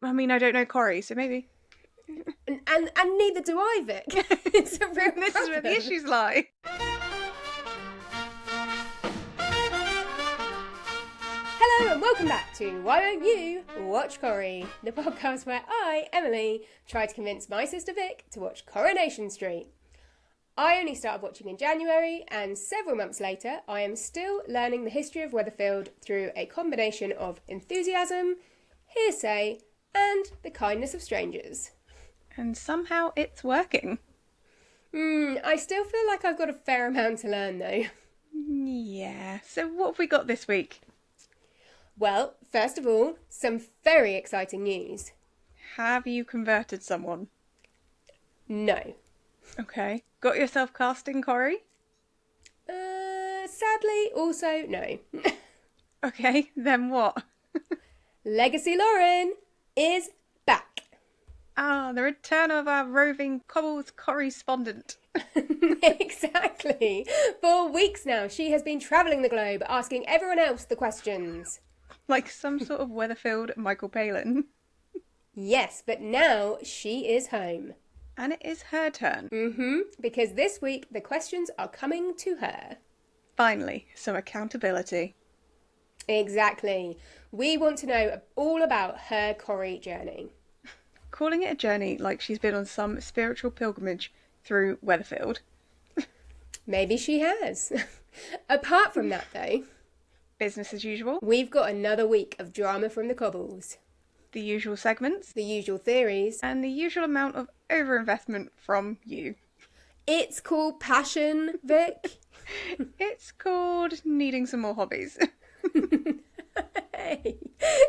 I mean, I don't know Corrie, so maybe. And neither do I, Vic. It's a real This is where the issues lie. Hello and welcome back to Why Don't You Watch Corrie, the podcast where I, Emily, try to convince my sister Vic to watch Coronation Street. I only started watching in January, and several months later, I am still learning the history of Weatherfield through a combination of enthusiasm, hearsay, and the kindness of strangers. And somehow it's working. I still feel like I've got a fair amount to learn though. Yeah, so what have we got this week? Well, first of all, some very exciting news. Have you converted someone? No. Okay. Got yourself casting, Corrie? Sadly, also no. Okay, then what? Legacy Lauren is back. Ah, the return of our roving cobbles correspondent. Exactly. For weeks now, she has been travelling the globe, asking everyone else the questions. Like some sort of Weatherfield Michael Palin. Yes, but now she is home. And it is her turn. Because this week the questions are coming to her. Finally, some accountability. Exactly. We want to know all about her Corrie journey. Calling it a journey like she's been on some spiritual pilgrimage through Weatherfield. Maybe she has. Apart from that though, Business as usual. we've got another week of drama from the cobbles. The usual segments. The usual theories. And the usual amount of overinvestment from you. It's called passion, Vic. It's called needing some more hobbies. Hey.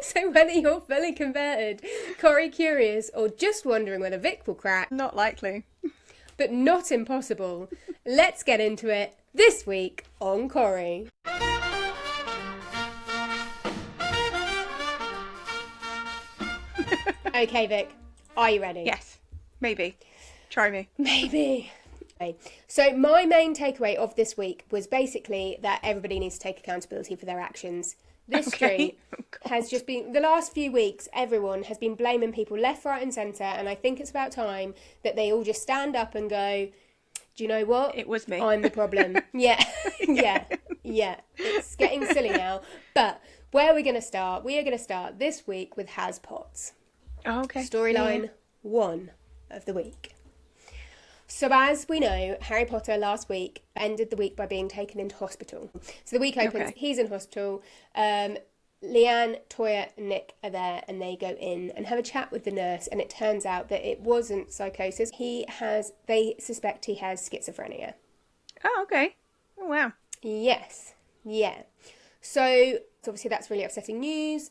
So whether you're fully converted, Corrie curious, or just wondering whether Vic will crack, Not likely. but not impossible, let's get into it this week on Corrie. Okay, Vic, are you ready? Yes. Maybe. Try me. Maybe. Okay. So my main takeaway of this week was basically that everybody needs to take accountability for their actions. This Okay. street Oh, God. has just been, the last few weeks, everyone has been blaming people left, right and centre, and I think it's about time that they all just stand up and go, do you know what? It was me. I'm the problem. Yeah. Yeah. It's getting silly now. But where are we going to start? We are going to start this week with Has Potts. Oh, okay. Storyline 1 of the week. So as we know, Harry Potter last week ended the week by being taken into hospital. So the week opens, Okay. he's in hospital. Leanne, Toya and Nick are there and they go in and have a chat with the nurse, and it turns out that it wasn't psychosis. They suspect he has schizophrenia. Oh, okay. Oh, wow. Yes. Yeah. So obviously that's really upsetting news.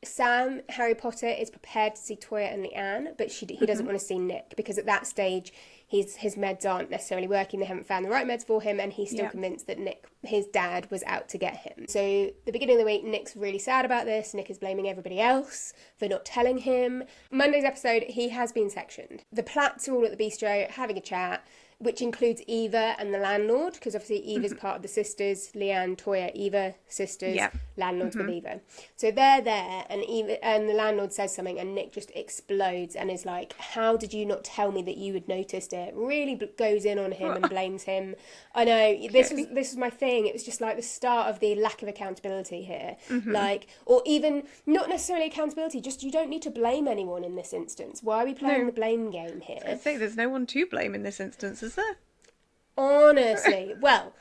Sam, Harry Potter, is prepared to see Toya and Leanne, but he doesn't want to see Nick because at that stage his meds aren't necessarily working. They haven't found the right meds for him, and he's still convinced that Nick, his dad, was out to get him. So the beginning of the week, Nick's really sad about this. Nick is blaming everybody else for not telling him. Monday's episode, he has been sectioned. The Platts are all at the bistro having a chat, which includes Eva and the landlord, because obviously Eva's part of the sisters, Leanne, Toya, Eva, sisters, landlord's with Eva. So they're there, and the landlord says something, and Nick just explodes and is like, how did you not tell me that you had noticed it? Really goes in on him and blames him. I know, this was my thing. It was just like the start of the lack of accountability here. Like, or even, not necessarily accountability, just you don't need to blame anyone in this instance. Why are we playing the blame game here? I'd say there's no one to blame in this instance, is there? Honestly, well,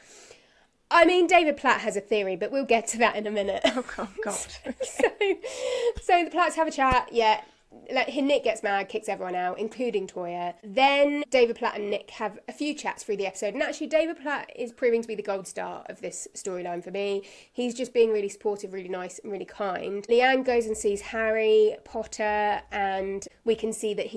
I mean, David Platt has a theory, but we'll get to that in a minute. Oh, God. So the Platts have a chat, yeah. Nick gets mad, kicks everyone out, including Toya. Then David Platt and Nick have a few chats through the episode. And actually, David Platt is proving to be the gold star of this storyline for me. He's just being really supportive, really nice, and really kind. Leanne goes and sees Harry Potter, and we can see that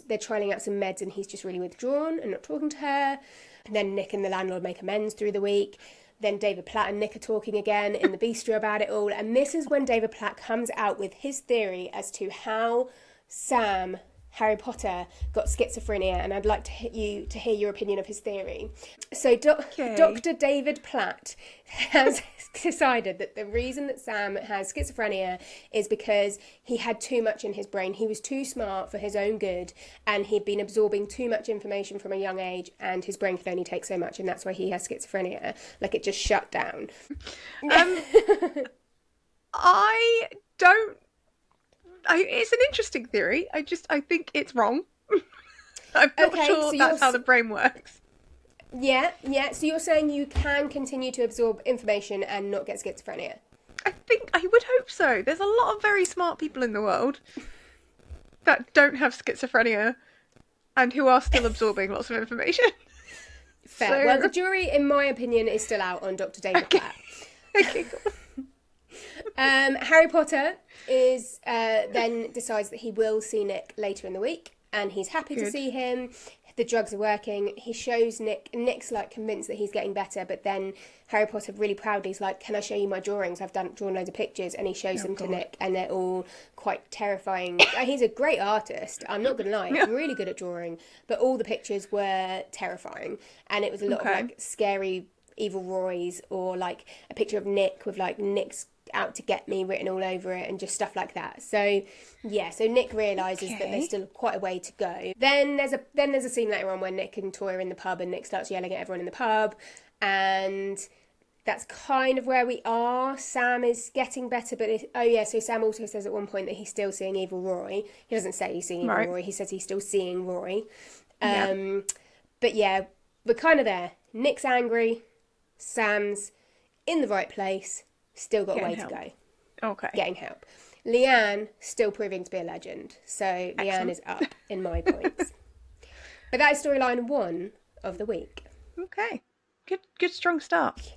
they're trialing out some meds, and he's just really withdrawn and not talking to her. And then Nick and the landlord make amends through the week. Then David Platt and Nick are talking again in the bistro about it all. And this is when David Platt comes out with his theory as to how Sam Harry Potter got schizophrenia, and I'd like to hear your opinion of his theory. So Okay. Dr. David Platt has decided that the reason that Sam has schizophrenia is because he had too much in his brain. He was too smart for his own good, and he'd been absorbing too much information from a young age, and his brain could only take so much, and that's why he has schizophrenia. Like, it just shut down. I don't. It's an interesting theory. I think it's wrong. I'm not sure so that's how the brain works. Yeah. So you're saying you can continue to absorb information and not get schizophrenia? I would hope so. There's a lot of very smart people in the world that don't have schizophrenia and who are still absorbing lots of information. Fair. So... Well, the jury, in my opinion, is still out on Dr. David Platt. Okay, cool. Harry Potter is then decides that he will see Nick later in the week, and he's happy to see him. The drugs are working. He shows Nick. Nick's like convinced that he's getting better, but then Harry Potter really proudly is like, "Can I show you my drawings? I've drawn loads of pictures," and he shows them to Nick, and they're all quite terrifying. He's a great artist. I'm not gonna lie, really good at drawing, but all the pictures were terrifying, and it was a lot of like scary evil Roys, or like a picture of Nick with like Nick's out to get me written all over it, and just stuff like that. So Nick realises that there's still quite a way to go. Then there's a scene later on where Nick and Toy are in the pub, and Nick starts yelling at everyone in the pub, and that's kind of where we are. Sam is getting better, but so Sam also says at one point that he's still seeing evil Roy. He doesn't say he's seeing evil Roy, he says he's still seeing Roy. But yeah, we're kind of there. Nick's angry, Sam's in the right place, still got a way to go. Okay. Getting help. Leanne still proving to be a legend. So Leanne is up in my points. But that is storyline 1 of the week. Okay. Good strong start.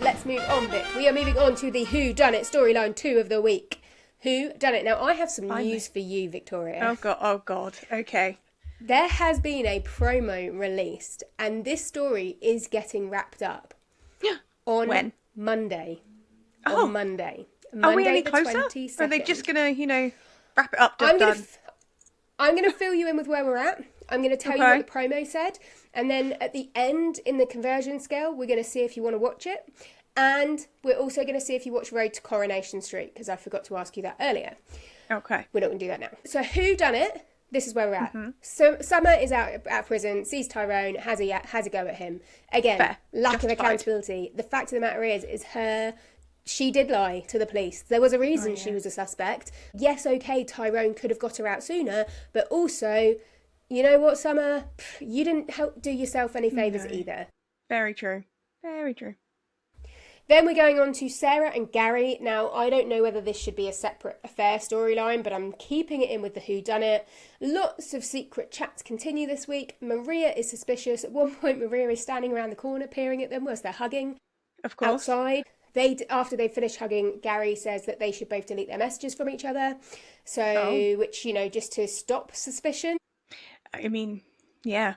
Let's move on, Vic. We are moving on to the Who Done It storyline 2 of the week. Who Done It? Now, I have some news for you, Victoria. Oh God. Okay. There has been a promo released, and this story is getting wrapped up. On when? Monday. Oh. On Monday. Are we any the closer? 22nd. Or are they just going to, wrap it up? I'm going to fill you in with where we're at. I'm going to tell you what the promo said. And then at the end, in the conversion scale, we're going to see if you want to watch it. And we're also going to see if you watch Road to Coronation Street, because I forgot to ask you that earlier. Okay. We're not going to do that now. So Who Done It? This is where we're at. So Summer is out at prison, sees Tyrone, has a go at him. Again, Fair. Lack Justified. of accountability. The fact of the matter is she did lie to the police. There was a reason she was a suspect. Yes, okay, Tyrone could have got her out sooner, but also, you know what, Summer? You didn't help do yourself any favours either. Very true. Very true. Then we're going on to Sarah and Gary. Now, I don't know whether this should be a separate affair storyline, but I'm keeping it in with the whodunit. Lots of secret chats continue this week. Maria is suspicious. At one point, Maria is standing around the corner peering at them whilst they're hugging. Of course. Outside. After they finish hugging, Gary says that they should both delete their messages from each other. So, which, just to stop suspicion. I mean, yeah.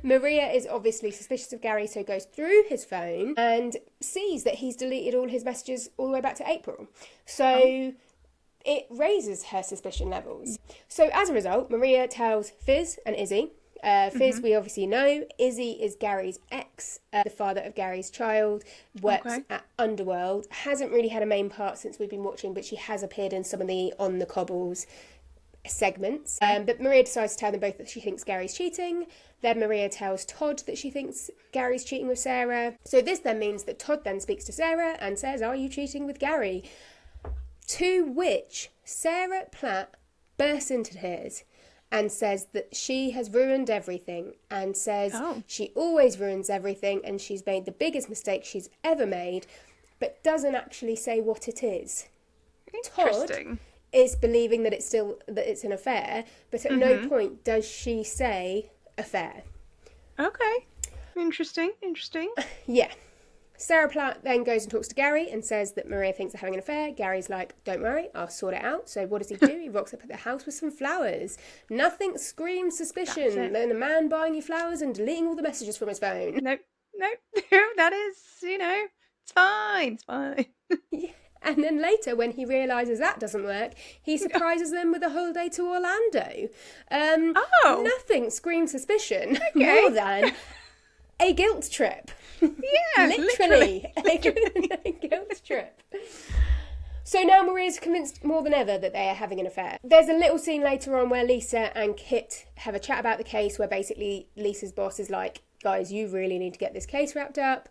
Maria is obviously suspicious of Gary, so goes through his phone and sees that he's deleted all his messages all the way back to April. So it raises her suspicion levels. So as a result, Maria tells Fizz and Izzy. Fizz, we obviously know. Izzy is Gary's ex, the father of Gary's child, works at Underworld. Hasn't really had a main part since we've been watching, but she has appeared in some of the On the Cobbles segments. But Maria decides to tell them both that she thinks Gary's cheating. Then Maria tells Todd that she thinks Gary's cheating with Sarah. So this then means that Todd then speaks to Sarah and says, "Are you cheating with Gary?" To which Sarah Platt bursts into tears and says that she has ruined everything, and says she always ruins everything and she's made the biggest mistake she's ever made, but doesn't actually say what it is. Interesting. Todd is believing that it's an affair, but at no point does she say affair. Okay. Interesting. Yeah. Sarah Platt then goes and talks to Gary and says that Maria thinks they're having an affair. Gary's like, "Don't worry, I'll sort it out." So what does he do? He rocks up at the house with some flowers. Nothing screams suspicion than a man buying you flowers and deleting all the messages from his phone. Nope. That is, it's fine. And then later, when he realises that doesn't work, he surprises them with a holiday to Orlando. Nothing screams suspicion more than a guilt trip. Yeah, literally. A guilt trip. So now Maria's convinced more than ever that they are having an affair. There's a little scene later on where Lisa and Kit have a chat about the case, where basically Lisa's boss is like, guys, you really need to get this case wrapped up.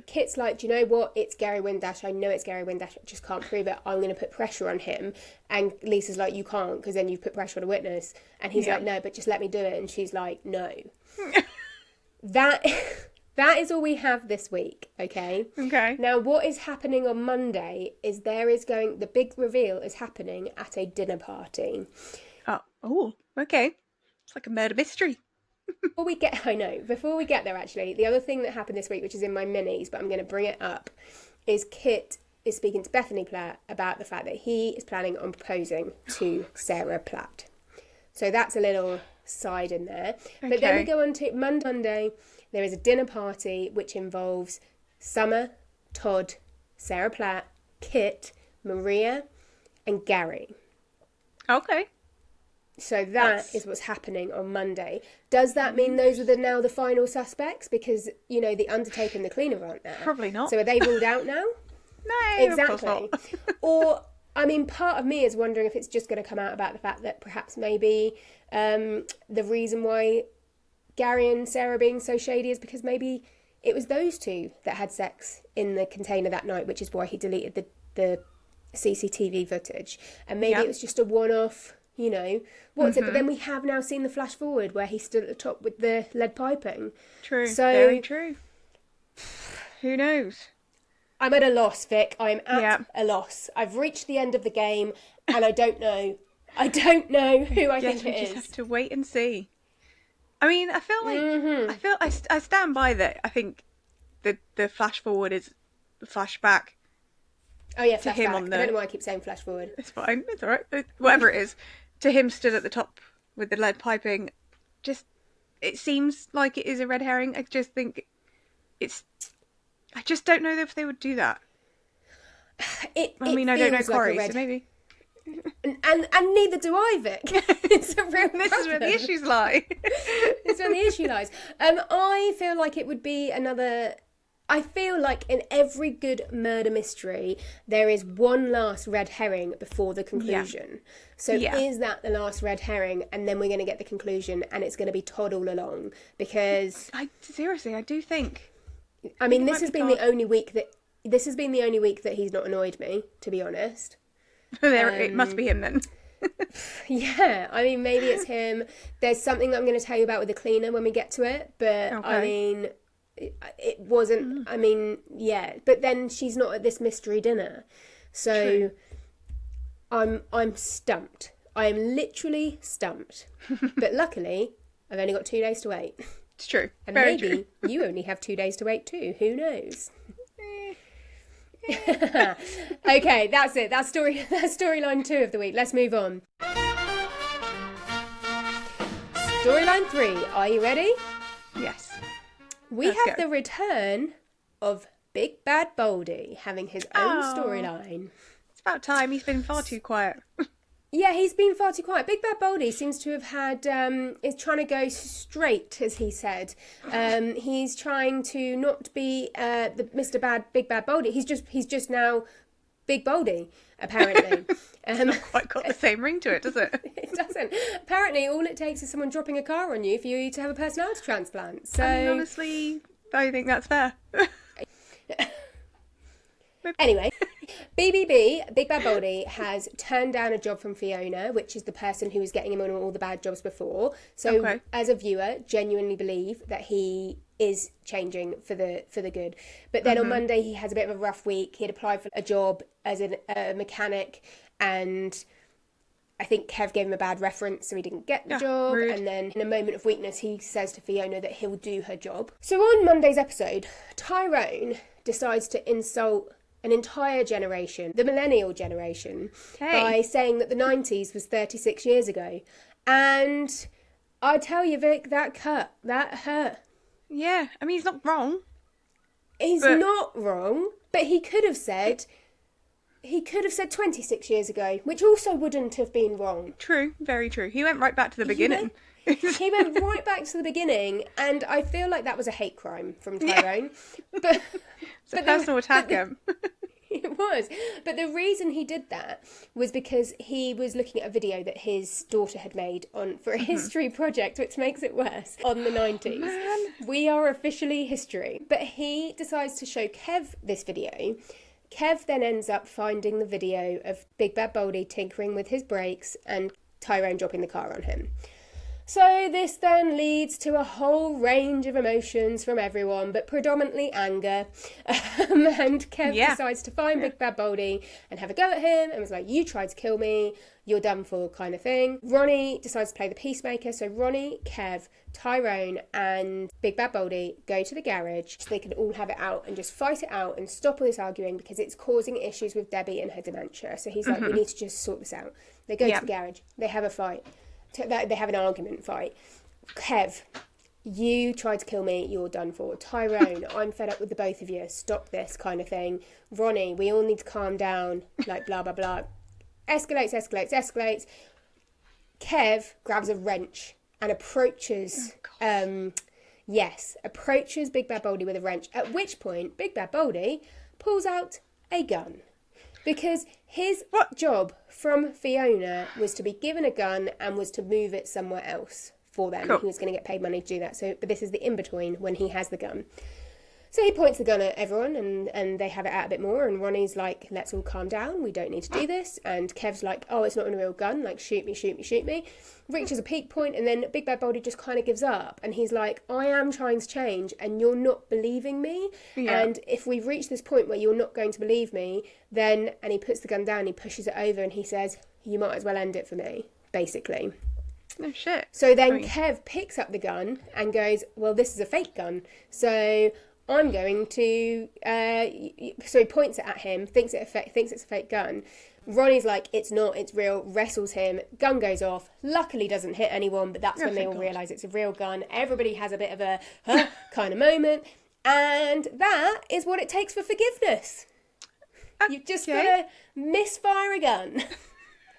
Kit's like, do you know what? It's Gary Windass. I know it's Gary Windass. I just can't prove it. I'm going to put pressure on him. And Lisa's like, you can't, because then you've put pressure on a witness. And he's like, no, but just let me do it. And she's like, no. That is all we have this week, okay? Okay. Now, what is happening on Monday is the big reveal is happening at a dinner party. Oh, okay. It's like a murder mystery. Before we get there, actually, the other thing that happened this week, which is in my minis, but I'm going to bring it up, is Kit is speaking to Bethany Platt about the fact that he is planning on proposing to Sarah Platt. So that's a little side in there. Okay. But then we go on to Monday. There is a dinner party which involves Summer, Todd, Sarah Platt, Kit, Maria, and Gary. Okay. So that's what's happening on Monday. Does that mean those are now the final suspects? Because, you know, the Undertaker and the Cleaner aren't there. Probably not. So are they ruled out now? No, exactly. Of course not. Or, I mean, part of me is wondering if it's just going to come out about the fact that perhaps maybe the reason why Gary and Sarah are being so shady is because maybe it was those two that had sex in the container that night, which is why he deleted the CCTV footage. And maybe it was just a one-off, you know, what's it? But then we have now seen the flash forward where he stood at the top with the lead piping. True, very true. Who knows? I'm at a loss, Vic. I'm at a loss. I've reached the end of the game and I don't know. I don't know who I think it is. We just have to wait and see. I mean, I feel like I stand by that. I think the flash forward is the flashback. Oh yeah, flashback. I don't know why I keep saying flash forward. It's fine. It's all right. Whatever it is, to him stood at the top with the lead piping. Just, it seems like it is a red herring. I just think I just don't know if they would do that. I don't know Corrie, so maybe. And neither do I, Vic. It's a real This is where the issues lie. It's where the issue lies. I feel like it would be another... I feel like in every good murder mystery, there is one last red herring before the conclusion. Yeah. So is that the last red herring? And then we're going to get the conclusion and it's going to be Todd all along. Because... Seriously, I do think... I mean, this has been the only week that he's not annoyed me, to be honest. It must be him then. Yeah, I mean, maybe it's him. There's something that I'm going to tell you about with the cleaner when we get to it, but I mean, it wasn't. I mean, yeah, but then she's not at this mystery dinner, so I'm stumped. I am literally stumped. But luckily, I've only got 2 days to wait. It's true. And maybe you only have 2 days to wait too. Who knows? Okay, that's it. That's storyline 2 of the week. Let's move on. Storyline 3. Are you ready? Yes. We have the return of Big Bad Baldy having his own storyline. It's about time. He's been far too quiet. Yeah, he's been far too quiet. Big Bad Baldy seems to have had, is trying to go straight, as he said. He's trying to not be the Big Bad Baldy. He's just now Big Baldy, apparently. It's not quite got the same ring to it, does it? It doesn't. Apparently, all it takes is someone dropping a car on you for you to have a personality transplant. So, I mean, honestly, I think that's fair. Anyway, BBB, Big Bad Baldy, has turned down a job from Fiona, which is the person who was getting him on all the bad jobs before. So, as a viewer, genuinely believe that he is changing for the good. But then on Monday, he has a bit of a rough week. He had applied for a job as a mechanic, and I think Kev gave him a bad reference, so he didn't get the job. Rude. And then in a moment of weakness, he says to Fiona that he'll do her job. So on Monday's episode, Tyrone decides to insult an entire generation, the millennial generation, by saying that the 90s was 36 years ago. And I tell you, Vic, that hurt. Yeah, I mean, he's not wrong. He's not wrong, but he could have said, he could have said 26 years ago, which also wouldn't have been wrong. True, very true. He went right back to the You know? beginning. He went right back to the beginning, and I feel like that was a hate crime from Tyrone. But It's a personal attack him. it was. But the reason he did that was because he was looking at a video that his daughter had made for a history project, which makes it worse, on the 90s. Man. We are officially history. But he decides to show Kev this video. Kev then ends up finding the video of Big Bad Baldy tinkering with his brakes and Tyrone dropping the car on him. So this then leads to a whole range of emotions from everyone, but predominantly anger. And Kev decides to find Big Bad Baldy and have a go at him and was like, you tried to kill me, you're done for, kind of thing. Ronnie decides to play the peacemaker. So Ronnie, Kev, Tyrone and Big Bad Baldy go to the garage so they can all have it out and just fight it out and stop all this arguing because it's causing issues with Debbie and her dementia. So he's like, we need to just sort this out. They go to the garage. They have a fight. They have an argument fight. Kev, you tried to kill me, you're done for. Tyrone, I'm fed up with the both of you, stop this, kind of thing. Ronnie, we all need to calm down, like blah, blah, blah. Escalates. Kev grabs a wrench and approaches, approaches Big Bad Baldy with a wrench, at which point Big Bad Baldy pulls out a gun. Because his job from Fiona was to be given a gun and was to move it somewhere else for them. Cool. He was going to get paid money to do that. But this is the in-between when he has the gun. So he points the gun at everyone and they have it out a bit more. And Ronnie's like, let's all calm down. We don't need to do this. And Kev's like, oh, it's not a real gun. Like, shoot me. Reaches a peak point and then Big Bad Baldy just kind of gives up. And he's like, I am trying to change and you're not believing me. Yeah. And if we've reached this point where you're not going to believe me, then, and he puts the gun down, he pushes it over and he says, you might as well end it for me, basically. Oh, shit. So then Kev picks up the gun and goes, well, this is a fake gun. So I'm going to, so he points it at him, thinks it's a fake gun. Ronnie's like, it's not, it's real, wrestles him, gun goes off, luckily doesn't hit anyone, but that's when they all realise it's a real gun. Everybody has a bit of a kind of moment, and that is what it takes for forgiveness. You've just got to misfire a gun.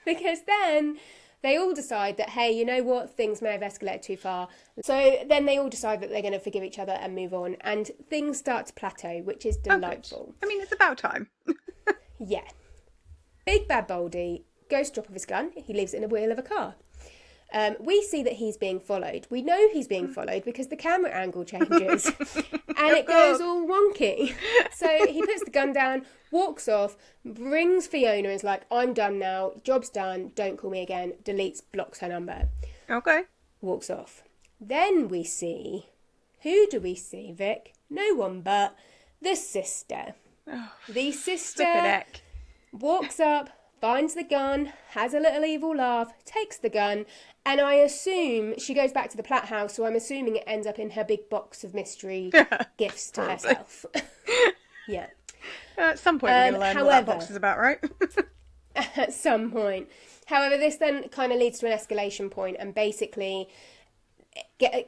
Because then they all decide that, hey, you know what, things may have escalated too far. So then they all decide that they're going to forgive each other and move on, and things start to plateau, which is delightful. I mean, it's about time. Yeah. Big Bad Baldy goes to drop off his gun. He leaves it in the wheel of a car. We see that he's being followed. We know he's being followed because the camera angle changes and it goes all wonky. So he puts the gun down, walks off, brings Fiona and is like, I'm done now, job's done, don't call me again, deletes, blocks her number. Okay. Walks off. Then we see, who do we see, Vic? No one but the sister. Oh, the sister walks up, finds the gun, has a little evil laugh, takes the gun, and I assume she goes back to the Platt house, so I'm assuming it ends up in her big box of mystery gifts to herself. Yeah. At some point we're going to learn what that box is about, right? At some point. However, this then kind of leads to an escalation point, and basically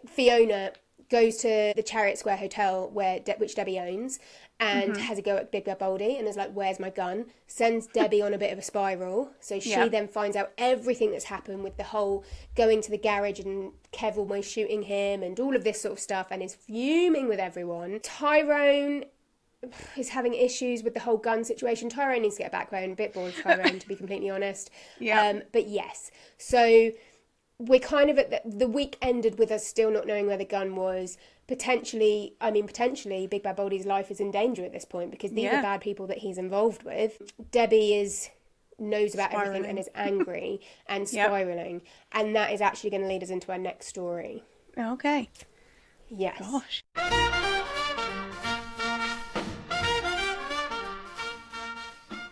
Fiona goes to the Chariot Square Hotel, which Debbie owns, and has a go at Big Bad Baldy and is like, where's my gun? Sends Debbie on a bit of a spiral. So she then finds out everything that's happened with the whole going to the garage and Kev almost shooting him and all of this sort of stuff, and is fuming with everyone. Tyrone is having issues with the whole gun situation. Tyrone needs to get a backbone. A bit bored of Tyrone, to be completely honest. Yeah. But yes. So we're kind of at the week ended with us still not knowing where the gun was. Potentially, Big Bad Baldy's life is in danger at this point because these are bad people that he's involved with. Debbie knows about everything and is angry and spiralling. And that is actually going to lead us into our next story. Okay. Yes. Gosh.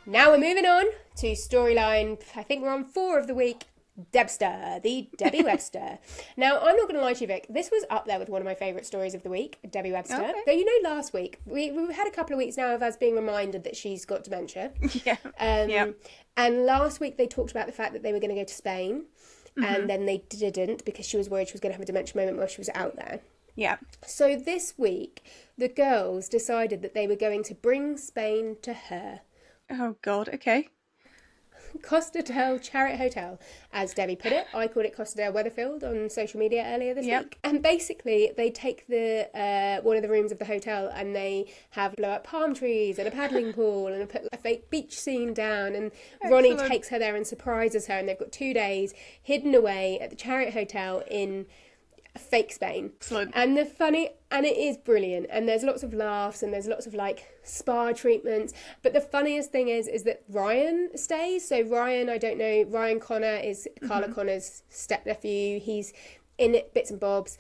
Now we're moving on to storyline, I think we're on 4 of the week, Debster, the Debbie Webster. Now, I'm not going to lie to you, Vic, this was up there with one of my favourite stories of the week, Debbie Webster. Okay. Though, you know, last week, we've had a couple of weeks now of us being reminded that she's got dementia. Yeah. And last week they talked about the fact that they were going to go to Spain, and then they didn't because she was worried she was going to have a dementia moment while she was out there. Yeah. So this week, the girls decided that they were going to bring Spain to her Oh God. Okay. Costadale Chariot Hotel, as Debbie put it. I called it Costadale Weatherfield on social media earlier this Yep. week. And basically, they take the one of the rooms of the hotel and they have blow up palm trees and a paddling pool and put a fake beach scene down. And Ronnie Excellent. takes her there and surprises her. And they've got 2 days hidden away at the Chariot Hotel in fake Spain. Excellent. And it is brilliant, and there's lots of laughs and there's lots of like spa treatments, but the funniest thing is that Ryan stays. So Ryan, I don't know, Ryan Connor is Carla Connor's stepnephew. He's in it bits and bobs.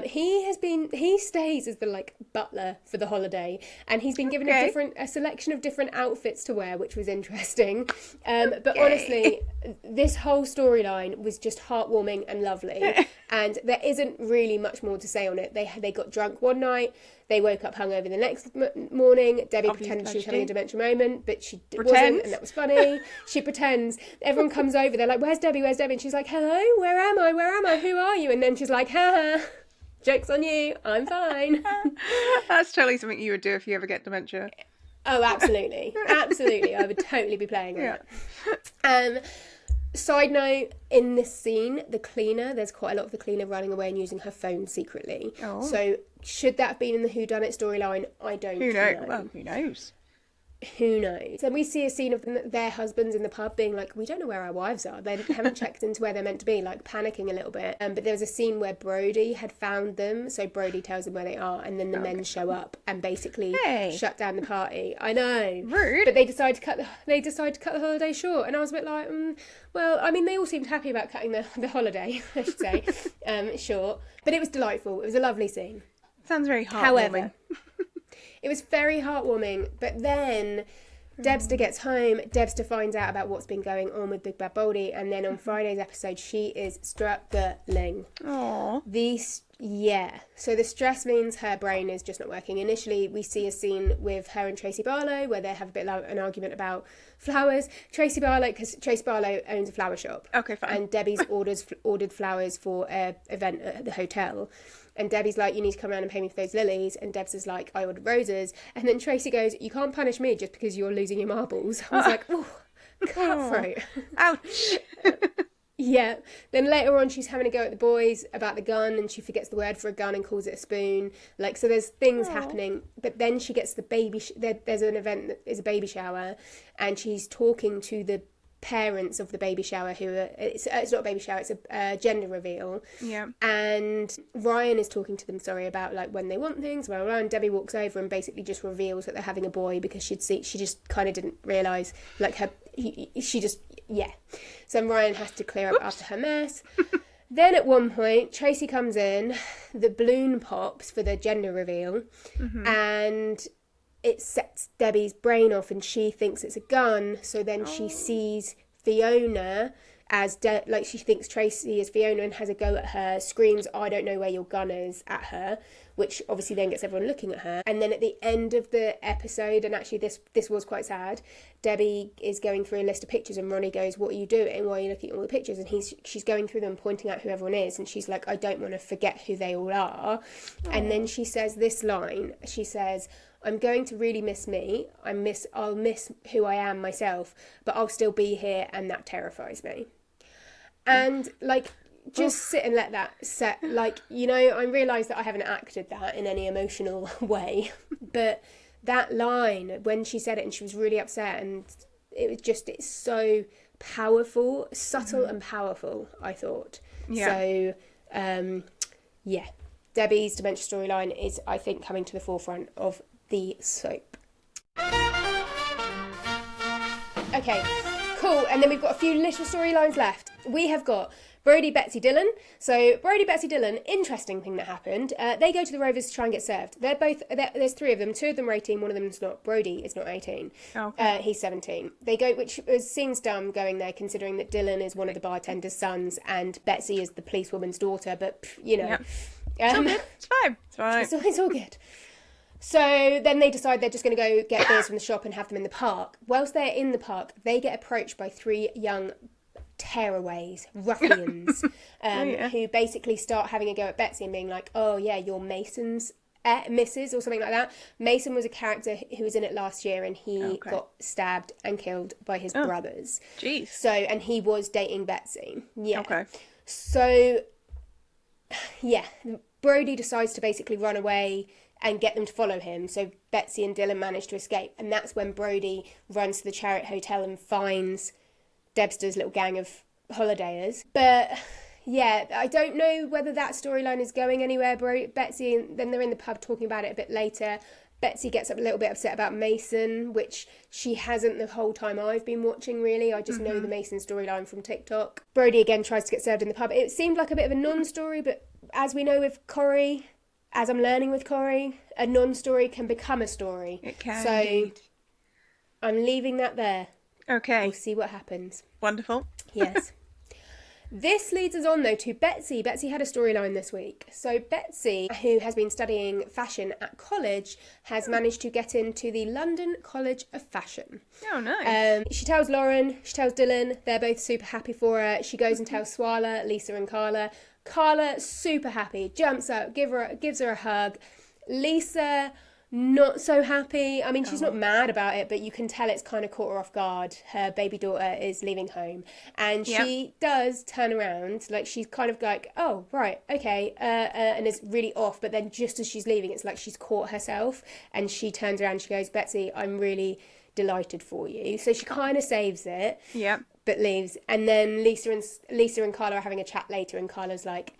He stays as the like butler for the holiday, and he's been given a selection of different outfits to wear, which was interesting. But honestly, this whole storyline was just heartwarming and lovely, and there isn't really much more to say on it. They got drunk one night. They woke up hungover the next morning. Debbie pretended she was having a dementia moment, but she wasn't, and that was funny. She pretends. Everyone comes over. They're like, "Where's Debbie? Where's Debbie?" And she's like, "Hello, where am I? Where am I? Who are you?" And then she's like, "Ha ha, joke's on you. I'm fine." That's totally something you would do if you ever get dementia. Oh, absolutely, absolutely. I would totally be playing that. Side note, in this scene, there's quite a lot of the cleaner running away and using her phone secretly. Oh. So should that have been in the whodunit storyline? I don't know. Well, who knows? Who knows? And we see a scene of their husbands in the pub being like, we don't know where our wives are. They haven't checked into where they're meant to be, like panicking a little bit. But there was a scene where Brody had found them. So Brody tells them where they are, and then the men show up and basically shut down the party. I know. Rude. But they decide to cut the holiday short. And I was a bit like, well, I mean, they all seemed happy about cutting the holiday, I should say, short. But it was delightful. It was a lovely scene. Sounds very heartwarming. However, it was very heartwarming, but then Debster gets home, Debster finds out about what's been going on with Big Bad Baldy, and then on Friday's episode, she is struggling. Aww. So the stress means her brain is just not working. Initially, we see a scene with her and Tracy Barlow where they have a bit of an argument about flowers. Because Tracy Barlow owns a flower shop. Okay, fine. And Debbie's ordered flowers for an event at the hotel. And Debbie's like, you need to come around and pay me for those lilies. And Debs is like, I ordered roses. And then Tracy goes, you can't punish me just because you're losing your marbles. I was like, oh, cutthroat. Ouch. Yeah. Then later on, she's having a go at the boys about the gun, and she forgets the word for a gun and calls it a spoon. Like, so there's things happening. But then she gets the baby. There's an event that is a baby shower, and she's talking to the parents of the baby shower who are, it's not a baby shower, it's a gender reveal. Yeah. And Ryan is talking to them, about like when they want things, blah, blah, blah, and Debbie walks over and basically just reveals that they're having a boy because she just kind of didn't realise, like so Ryan has to clear up after her mess. Then at one point, Tracy comes in, the balloon pops for the gender reveal, and it sets Debbie's brain off and she thinks it's a gun. So then she sees Fiona as she thinks Tracy is Fiona and has a go at her, screams, I don't know where your gun is, at her, which obviously then gets everyone looking at her. And then at the end of the episode, and actually this was quite sad, Debbie is going through a list of pictures and Ronnie goes, what are you doing? Why are you looking at all the pictures? And she's going through them, pointing out who everyone is, and she's like, I don't want to forget who they all are. And then she says this line, she says, I'm going to really miss me. I'll miss who I am myself, but I'll still be here, and that terrifies me. And just sit and let that set. I realise that I haven't acted that in any emotional way, but that line when she said it and she was really upset, and it's so powerful, subtle and powerful, I thought. Yeah. So, Debbie's dementia storyline is, I think, coming to the forefront of the soap. Okay, cool. And then we've got a few little storylines left. We have got Brody, Betsy, Dylan. So Brody, Betsy, Dylan, interesting thing that happened. They go to the Rovers to try and get served. There's 3 of them. 2 of them are 18, one of them is not. Brody is not 18. Okay. He's 17. They go, which seems dumb going there considering that Dylan is one of the bartender's sons and Betsy is the policewoman's daughter, but, Yep. It's all good. It's fine. It's all good. So then they decide they're just going to go get beers from the shop and have them in the park. Whilst they're in the park, they get approached by 3 young tearaways, ruffians, who basically start having a go at Betsy and being like, oh yeah, you're Mason's Mrs. or something like that. Mason was a character who was in it last year, and he got stabbed and killed by his brothers. Jeez. So, and he was dating Betsy. Yeah. Okay. So, yeah, Brody decides to basically run away and get them to follow him. So Betsy and Dylan manage to escape, and that's when Brody runs to the Chariot Hotel and finds Debster's little gang of holidayers. But yeah, I don't know whether that storyline is going anywhere. Betsy, and then they're in the pub talking about it a bit later. Betsy gets a little bit upset about Mason, which she hasn't the whole time I've been watching, really. I just know the Mason storyline from TikTok. Brody again tries to get served in the pub. It seemed like a bit of a non-story, but as we know with Corrie, as I'm learning with Corrie, a non-story can become a story. It can, so indeed. I'm leaving that there. Okay. We'll see what happens. Wonderful. Yes. This leads us on, though, to Betsy. Betsy had a storyline this week. So Betsy, who has been studying fashion at college, has managed to get into the London College of Fashion. Oh, nice. She tells Lauren, she tells Dylan, they're both super happy for her. She goes and tells Swala, Lisa and Carla. Carla, super happy, jumps up, gives her a hug. Lisa, not so happy. I mean, she's not mad about it, but you can tell it's kind of caught her off guard. Her baby daughter is leaving home, and she does turn around, like she's kind of like, oh, right, okay, and is really off. But then just as she's leaving, it's like she's caught herself, and she turns around, she goes, Betsy, I'm really delighted for you. So she kind of saves it. Yeah. But leaves, and then Lisa and Carla are having a chat later, and Carla's like,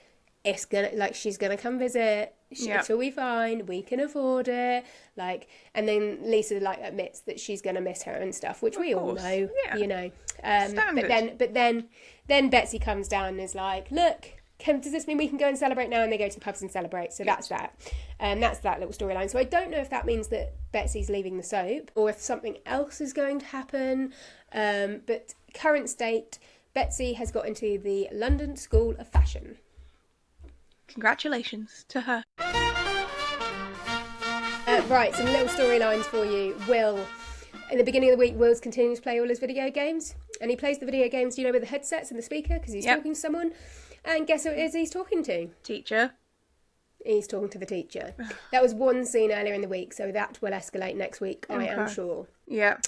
she's gonna come visit. It'll be fine. We can afford it. Like, and then Lisa admits that she's gonna miss her and stuff, which we all know, you know. But then Betsy comes down and is like, look, does this mean we can go and celebrate now? And they go to the pubs and celebrate. So that's that. That's that little storyline. So I don't know if that means that Betsy's leaving the soap or if something else is going to happen. But current state, Betsy has got into the London School of Fashion. Congratulations to her. Right, some little storylines for you. Will. In the beginning of the week, Will's continuing to play all his video games. And he plays the video games, with the headsets and the speaker, because he's talking to someone. And guess who it is he's talking to? Teacher. He's talking to the teacher. That was one scene earlier in the week, so that will escalate next week, I am sure. Yeah.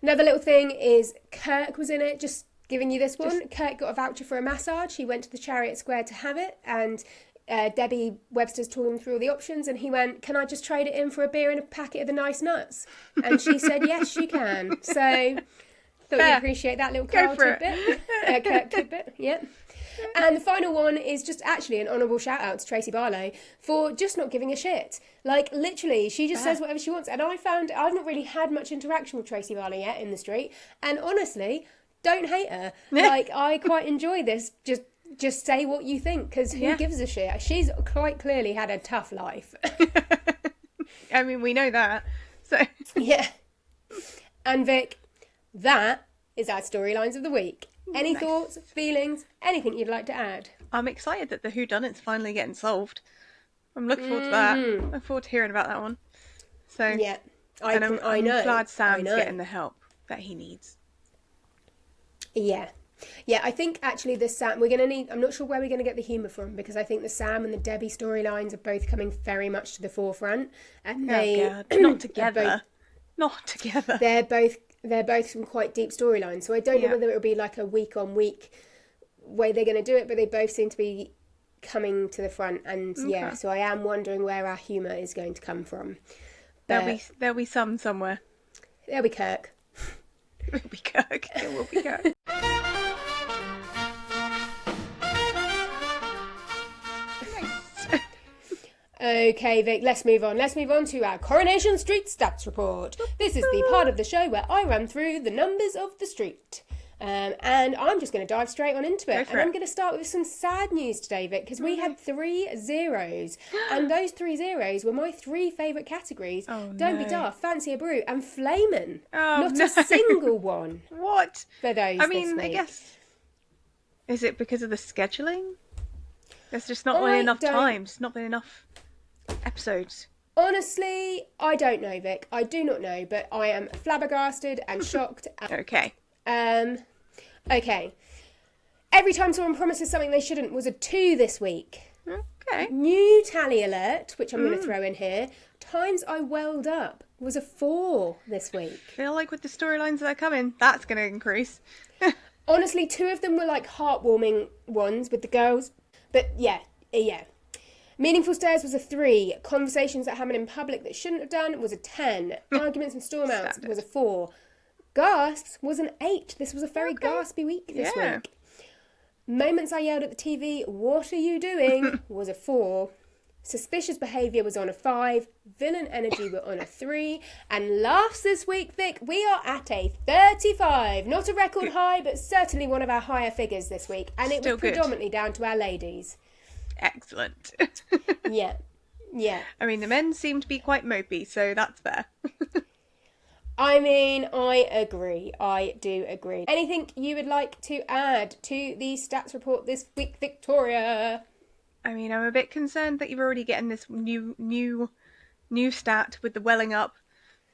Another little thing is Kirk was in it, just giving you this one. Kirk got a voucher for a massage. He went to the Chariot Square to have it, and Debbie Webster's talking him through all the options, and he went, can I just trade it in for a beer and a packet of the nice nuts? And she said, yes, you can. So, thought you'd appreciate that little Carl tidbit. Kirk tidbit, yeah. And the final one is just actually an honourable shout out to Tracy Barlow for just not giving a shit. Like, literally, she just says whatever she wants. And I've not really had much interaction with Tracy Barlow yet in the street. And honestly, don't hate her. Like, I quite enjoy this. Just say what you think, because who gives a shit? She's quite clearly had a tough life. I mean, we know that. So yeah. And Vic, that is our storylines of the week. Any thoughts, feelings, anything you'd like to add? I'm excited that the whodunit's finally getting solved. I'm looking forward to that. I'm looking forward to hearing about that one. So yeah, I'm glad Sam's getting the help that he needs. Yeah. Yeah, I think actually the Sam, I'm not sure where we're going to get the humour from, because I think the Sam and the Debbie storylines are both coming very much to the forefront. And not together. Not together. They're both some quite deep storylines, so I don't know whether it'll be like a week-on-week way they're going to do it, but they both seem to be coming to the front, and so I am wondering where our humour is going to come from. But there'll be some somewhere. There'll be Kirk. It will be Kirk. It will be Kirk. Okay, Vic, let's move on. Let's move on to our Coronation Street Stats Report. This is the part of the show where I run through the numbers of the street. And I'm just going to dive straight on into it. And I'm going to start with some sad news today, Vic, because we had 3 zeros. And those 3 zeros were my 3 favourite categories. Don't be daft, Fancy a Brew, and Flamin'. Not a single one. What? For those I mean, this week. I guess... Is it because of the scheduling? There's just not been enough times. Not been enough episodes. Honestly, I don't know, Vic. I do not know, but I am flabbergasted and shocked. Okay. Okay. Every time someone promises something they shouldn't was a 2 this week. Okay. New tally alert, which I'm going to throw in here. Times I welled up was a 4 this week. Feel like with the storylines that are coming, that's going to increase. Honestly, 2 of them were like heartwarming ones with the girls. But yeah. Meaningful stares was a 3. Conversations that happened in public that shouldn't have done was a 10. Arguments and storm outs was a 4. Gasps was an 8. This was a very gaspy week this week. Moments I yelled at the TV, "What are you doing?" was a 4. Suspicious behaviour was on a 5. Villain energy were on a 3. And laughs this week, Vic, we are at a 35. Not a record high, but certainly one of our higher figures this week. And it was predominantly down to our ladies. Excellent. Yeah. I mean, the men seem to be quite mopey, so that's fair. I mean, I agree. I do agree. Anything you would like to add to the stats report this week, Victoria? I mean, I'm a bit concerned that you're already getting this new stat with the welling up.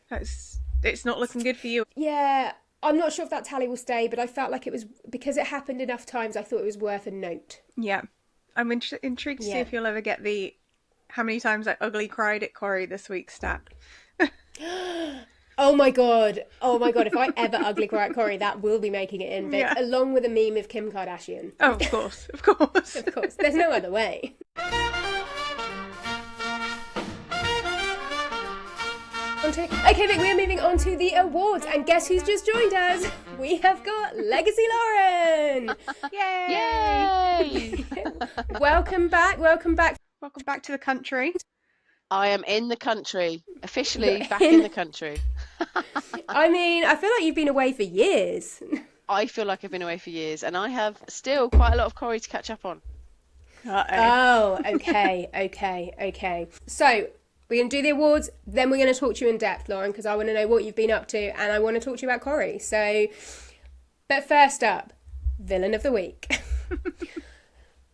It's not looking good for you. Yeah, I'm not sure if that tally will stay, but I felt like it was, because it happened enough times, I thought it was worth a note. Yeah. I'm intrigued to see if you'll ever get the how many times I ugly cried at Corrie this week stat. Oh my god, if I ever ugly cry at Corrie, that will be making it in, Vic, along with a meme of Kim Kardashian. Oh, of course. Of course, there's no other way. Okay, Vic, we are moving on to the awards, and guess who's just joined us? We have got Legacy Lauren! Yay! Welcome back. Welcome back to the country. I am in the country. Officially back in the country. I mean, I feel like you've been away for years. I feel like I've been away for years, and I have still quite a lot of Corrie to catch up on. Uh-oh. Oh, okay. So, we're going to do the awards, then we're going to talk to you in depth, Lauren, because I want to know what you've been up to, and I want to talk to you about Corrie. So, but first up, Villain of the Week.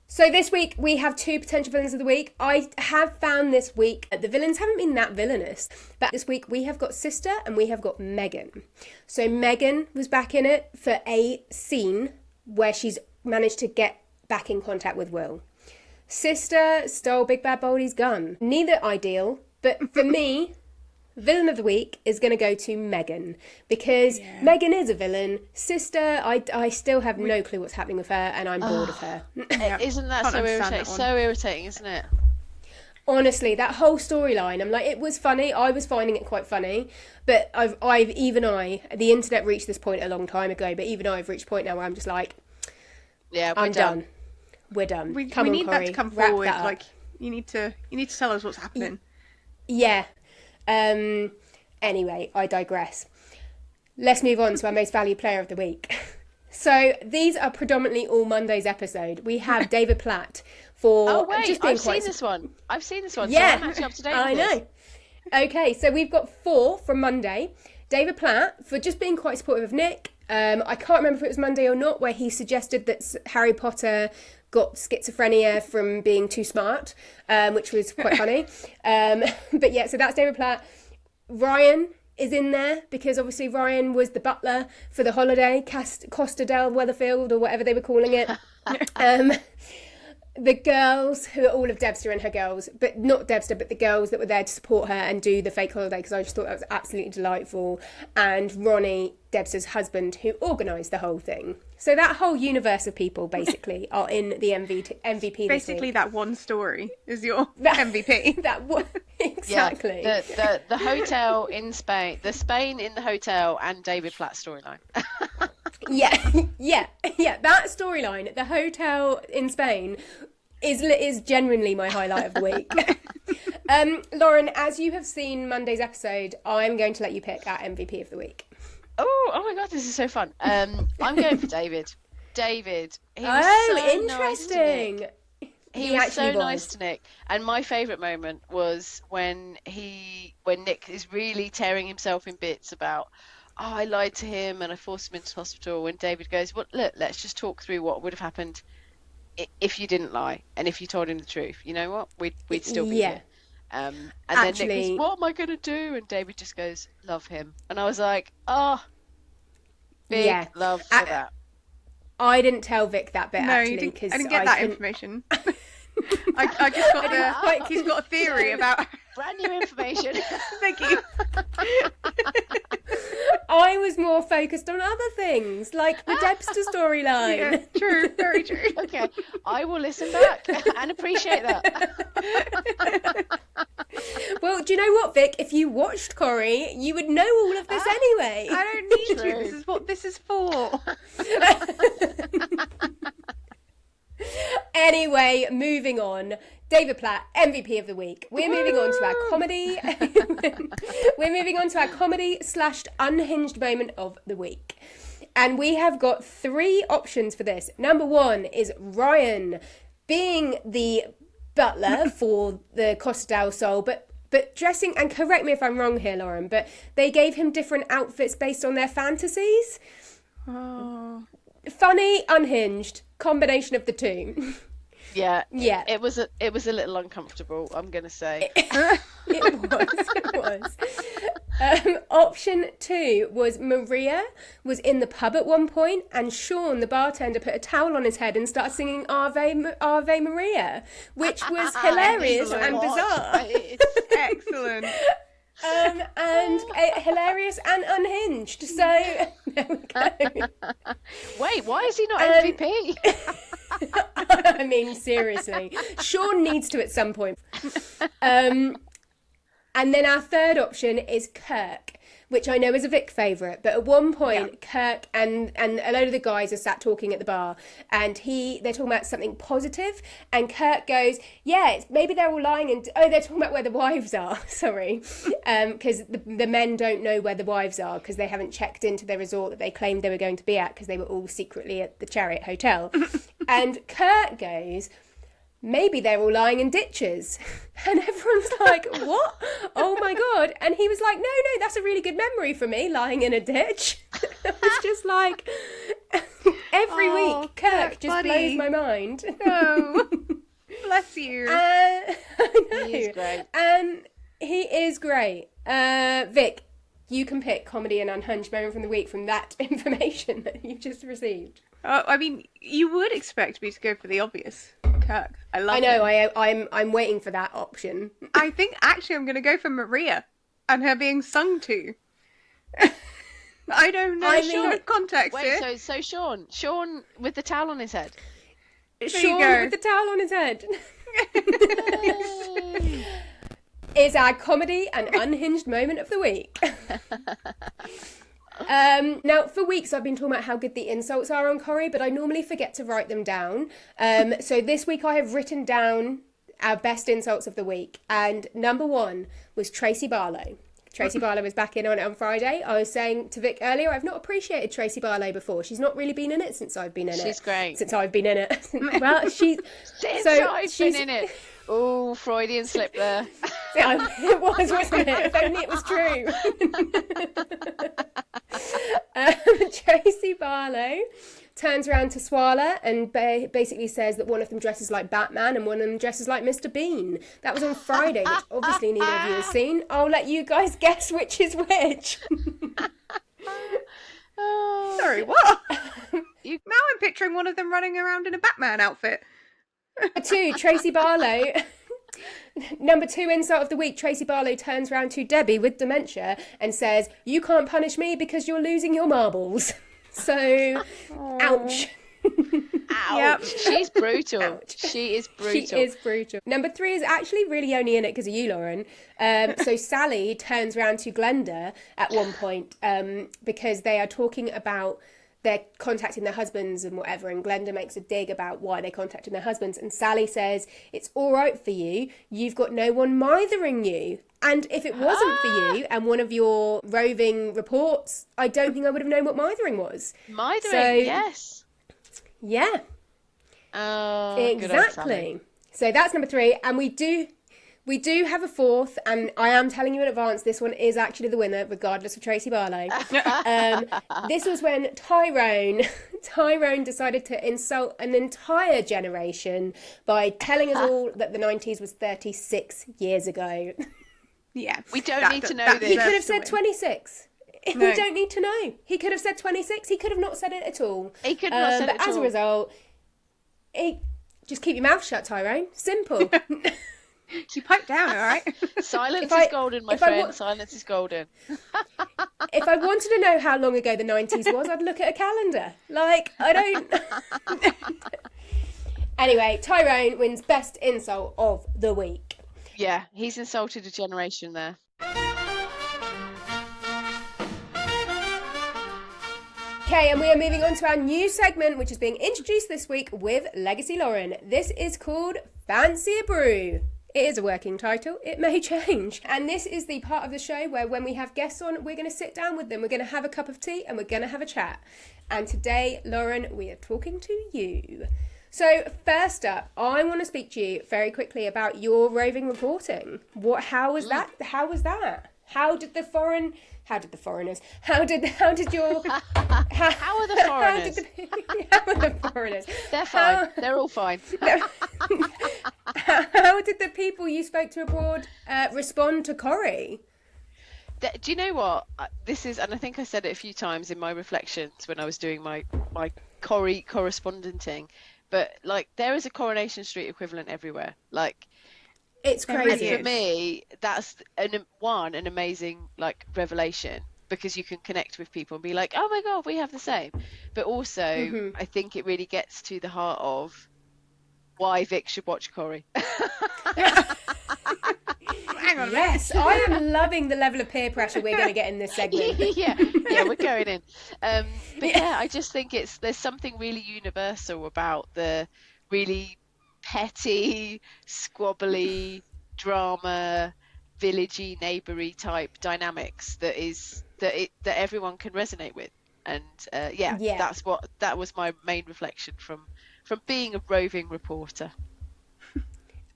So this week we have 2 potential villains of the week. I have found this week that the villains haven't been that villainous. But this week we have got Sister and we have got Megan. So Megan was back in it for a scene where she's managed to get back in contact with Will. Sister stole Big Bad Boldy's gun. Neither ideal, but for me, villain of the week is going to go to Megan, because Megan is a villain. Sister, I still have no clue what's happening with her, and I'm bored of her. Isn't that so irritating? So irritating, isn't it? Honestly, that whole storyline, I'm like, it was funny. I was finding it quite funny, but the internet reached this point a long time ago, but even I've reached a point now where I'm just like, I'm done. We're done. We need Corrie, that to come forward. Like, you need to tell us what's happening. Yeah. Anyway, I digress. Let's move on to our most valued player of the week. So these are predominantly all Monday's episode. We have David Platt for just being I've seen this one. Yeah, so I'm actually up to date I with know. Okay, so we've got 4 from Monday. David Platt for just being quite supportive of Nick. I can't remember if it was Monday or not, where he suggested that Harry Potter got schizophrenia from being too smart, which was quite funny. But yeah, so that's David Platt. Ryan is in there because obviously Ryan was the butler for the holiday, Costa del Weatherfield or whatever they were calling it. The girls, who are all of Debster and her girls, but not Debster, but the girls that were there to support her and do the fake holiday, because I just thought that was absolutely delightful. And Ronnie, Debster's husband, who organised the whole thing. So that whole universe of people, basically, are in the MVP Basically, that one story is your MVP. That one, exactly. Yeah, the hotel in Spain, the Spain in the hotel, and David Platt storyline. Yeah. That storyline, the hotel in Spain, is genuinely my highlight of the week. Lauren, as you have seen Monday's episode, I'm going to let you pick our MVP of the week. Oh my god, this is so fun. I'm going for David. David. He was so interesting. Nice to Nick. He was so nice to Nick. And my favourite moment was when Nick is really tearing himself in bits about, I lied to him and I forced him into hospital. When David goes, well, look, let's just talk through what would have happened if you didn't lie and if you told him the truth. You know what? We'd still be here. And then Nick goes, what am I going to do? And David just goes, love him. And I was like, big love for that. I didn't tell Vic that bit, no, actually. I didn't get that information. I just got he's got a theory about... Brand new information. Thank you. I was more focused on other things, like the Debster storyline. Yeah, true, very true. Okay, I will listen back and appreciate that. Well, do you know what, Vic? If you watched Corrie, you would know all of this anyway. I don't need True. to. This is what this is for. Anyway, moving on. David Platt, MVP of the week. We're moving on to our comedy. We're moving on to our comedy/unhinged moment of the week. And we have got 3 options for this. Number 1 is Ryan being the butler for the Costa del Sol, but dressing, and correct me if I'm wrong here, Lauren, but they gave him different outfits based on their fantasies. Oh. Funny, unhinged, combination of the two. Yeah. Yeah. It was a little uncomfortable, I'm going to say. It was. Option 2 was Maria was in the pub at one point, and Sean, the bartender, put a towel on his head and started singing Ave Maria, which was hilarious and bizarre. Excellent. And hilarious and unhinged. So there we go. Wait, why is he not MVP? I mean, seriously, Sean needs to at some point. And then our third option is Kirk, which I know is a Vic favourite, but at one point, Kirk and a load of the guys are sat talking at the bar, and they're talking about something positive, and Kirk goes, yeah, maybe they're all lying, and they're talking about where the wives are, sorry, because the men don't know where the wives are, because they haven't checked into the resort that they claimed they were going to be at, because they were all secretly at the Chariot Hotel. And Kirk goes, maybe they're all lying in ditches. And everyone's like, what? Oh my God. And he was like, no, that's a really good memory for me, lying in a ditch. It was just like, every week, Kirk just blows my mind. No. Bless you. I know. He is great. And he is great. Vic, you can pick comedy and unhinged moment from the week from that information that you've just received. I mean, you would expect me to go for the obvious, Kirk. I know. him. I'm waiting for that option. I think actually I'm going to go for Maria and her being sung to. I don't know. Short context Wait, here. so Sean with the towel on his head. Sean with the towel on his head is our comedy and unhinged moment of the week. Now, for weeks I've been talking about how good the insults are on Corrie, but I normally forget to write them down. So this week I have written down our best insults of the week, and number 1 was Tracy Barlow. Tracy Barlow was back in on it on Friday. I was saying to Vic earlier, I've not appreciated Tracy Barlow before. She's not really been in it since I've been in it. She's great. Since I've been in it. Well, she's... I've been in it. Oh, Freudian slip there. Yeah, it was, wasn't it? If only it was true. Tracy Barlow turns around to Swala and basically says that one of them dresses like Batman and one of them dresses like Mr. Bean. That was on Friday, which obviously neither of you have seen. I'll let you guys guess which is which. Sorry, what? Now I'm picturing one of them running around in a Batman outfit. 2, Tracy Barlow. Number 2 insult of the week, Tracy Barlow turns around to Debbie with dementia and says, you can't punish me because you're losing your marbles. So, ouch. Ouch. Yep. She's brutal. Ouch. She is brutal. She is brutal. Number 3 is actually really only in it because of you, Lauren. So Sally turns around to Glenda at one point because they are talking about they're contacting their husbands and whatever, and Glenda makes a dig about why they're contacting their husbands, and Sally says, it's all right for you, you've got no one mithering you. And if it wasn't for you and one of your roving reports, I don't think I would have known what mithering was. Mithering, yes. Yeah. Oh, exactly. So that's number 3, and we do have a 4th, and I am telling you in advance, this one is actually the winner, regardless of Tracy Barlow. This was when Tyrone decided to insult an entire generation by telling us all that the 90s was 36 years ago. Yeah. We don't need to know this. He could have said 26. No. We don't need to know. He could have said 26. He could have not said it at all. He could not have said it but at as all. a result, Just keep your mouth shut, Tyrone. Simple. You pipe down, all right? Silence is golden, my friend. Silence is golden. If I wanted to know how long ago the 90s was, I'd look at a calendar. Like, I don't... Anyway, Tyrone wins best insult of the week. Yeah, he's insulted a generation there. Okay, and we are moving on to our new segment, which is being introduced this week with Legacy Lauren. This is called Fancy a Brew. It is a working title. It may change. And this is the part of the show where when we have guests on, we're going to sit down with them. We're going to have a cup of tea and we're going to have a chat. And today, Lauren, we are talking to you. So first up, I want to speak to you very quickly about your roving reporting. How was that? How was that? How did the foreigners? How did your? How are the foreigners? How are the foreigners? They're fine. They're all fine. How did the people you spoke to abroad respond to Corrie? Do you know what? This is, and I think I said it a few times in my reflections when I was doing my Corrie correspondenting, but like there is a Coronation Street equivalent everywhere. Like it's crazy. And for me, that's an amazing like revelation, because you can connect with people and be like, oh my God, we have the same. But also, I think it really gets to the heart of why Vic should watch Corrie. Hang on. Yes, I am loving the level of peer pressure we're going to get in this segment. yeah, we're going in. But yeah, I just think there's something really universal about the really petty, squabbly, drama, villagey, neighboury type dynamics that everyone can resonate with. And that was my main reflection from being a roving reporter.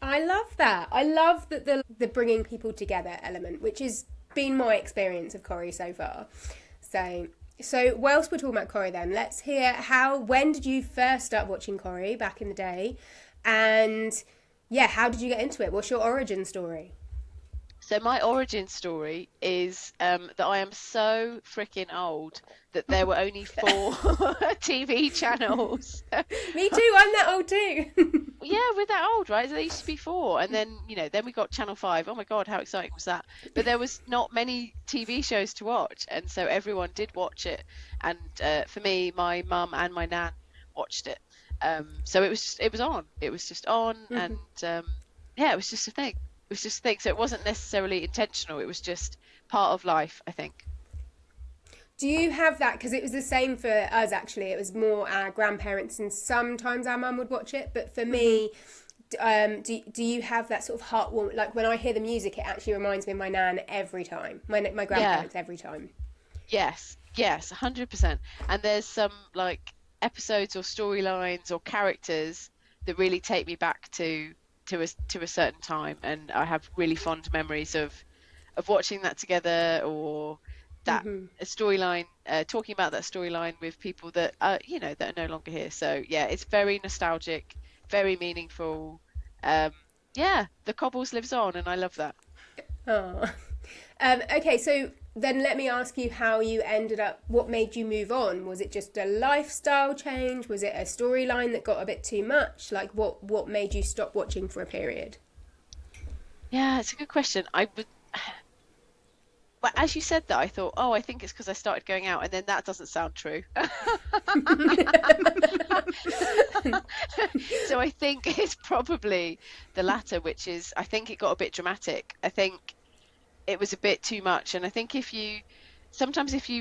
I love that. I love that the bringing people together element, which has been my experience of Corrie so far. So whilst we're talking about Corrie then, let's hear when did you first start watching Corrie back in the day? And yeah, how did you get into it? What's your origin story? So my origin story is that I am so freaking old that there were only 4 TV channels. Me too, I'm that old too. Yeah, we're that old, right? So there used to be 4. And then, then we got Channel 5. Oh my God, how exciting was that? But there was not many TV shows to watch. And so everyone did watch it. And for me, my mum and my nan watched it. So it was on. It was just on. And it was just a thing. It was just a thing. So it wasn't necessarily intentional. It was just part of life, I think. Do you have that? Because it was the same for us, actually. It was more our grandparents, and sometimes our mum would watch it. But for me, do you have that sort of heartwarming? Like when I hear the music, it actually reminds me of my nan every time. My grandparents every time. Yes, 100%. And there's some like episodes or storylines or characters that really take me back to a certain time, and I have really fond memories of watching that together, or that a storyline, talking about that storyline with people that that are no longer here. So yeah, it's very nostalgic, very meaningful. The cobbles lives on, and I love that. Okay, so then let me ask you how you ended up, what made you move on? Was it just a lifestyle change? Was it a storyline that got a bit too much? Like what made you stop watching for a period? Yeah, it's a good question. Well, as you said that, I thought, I think it's because I started going out, and then that doesn't sound true. So I think it's probably the latter, which is, I think it got a bit dramatic. I think it was a bit too much, and I think if you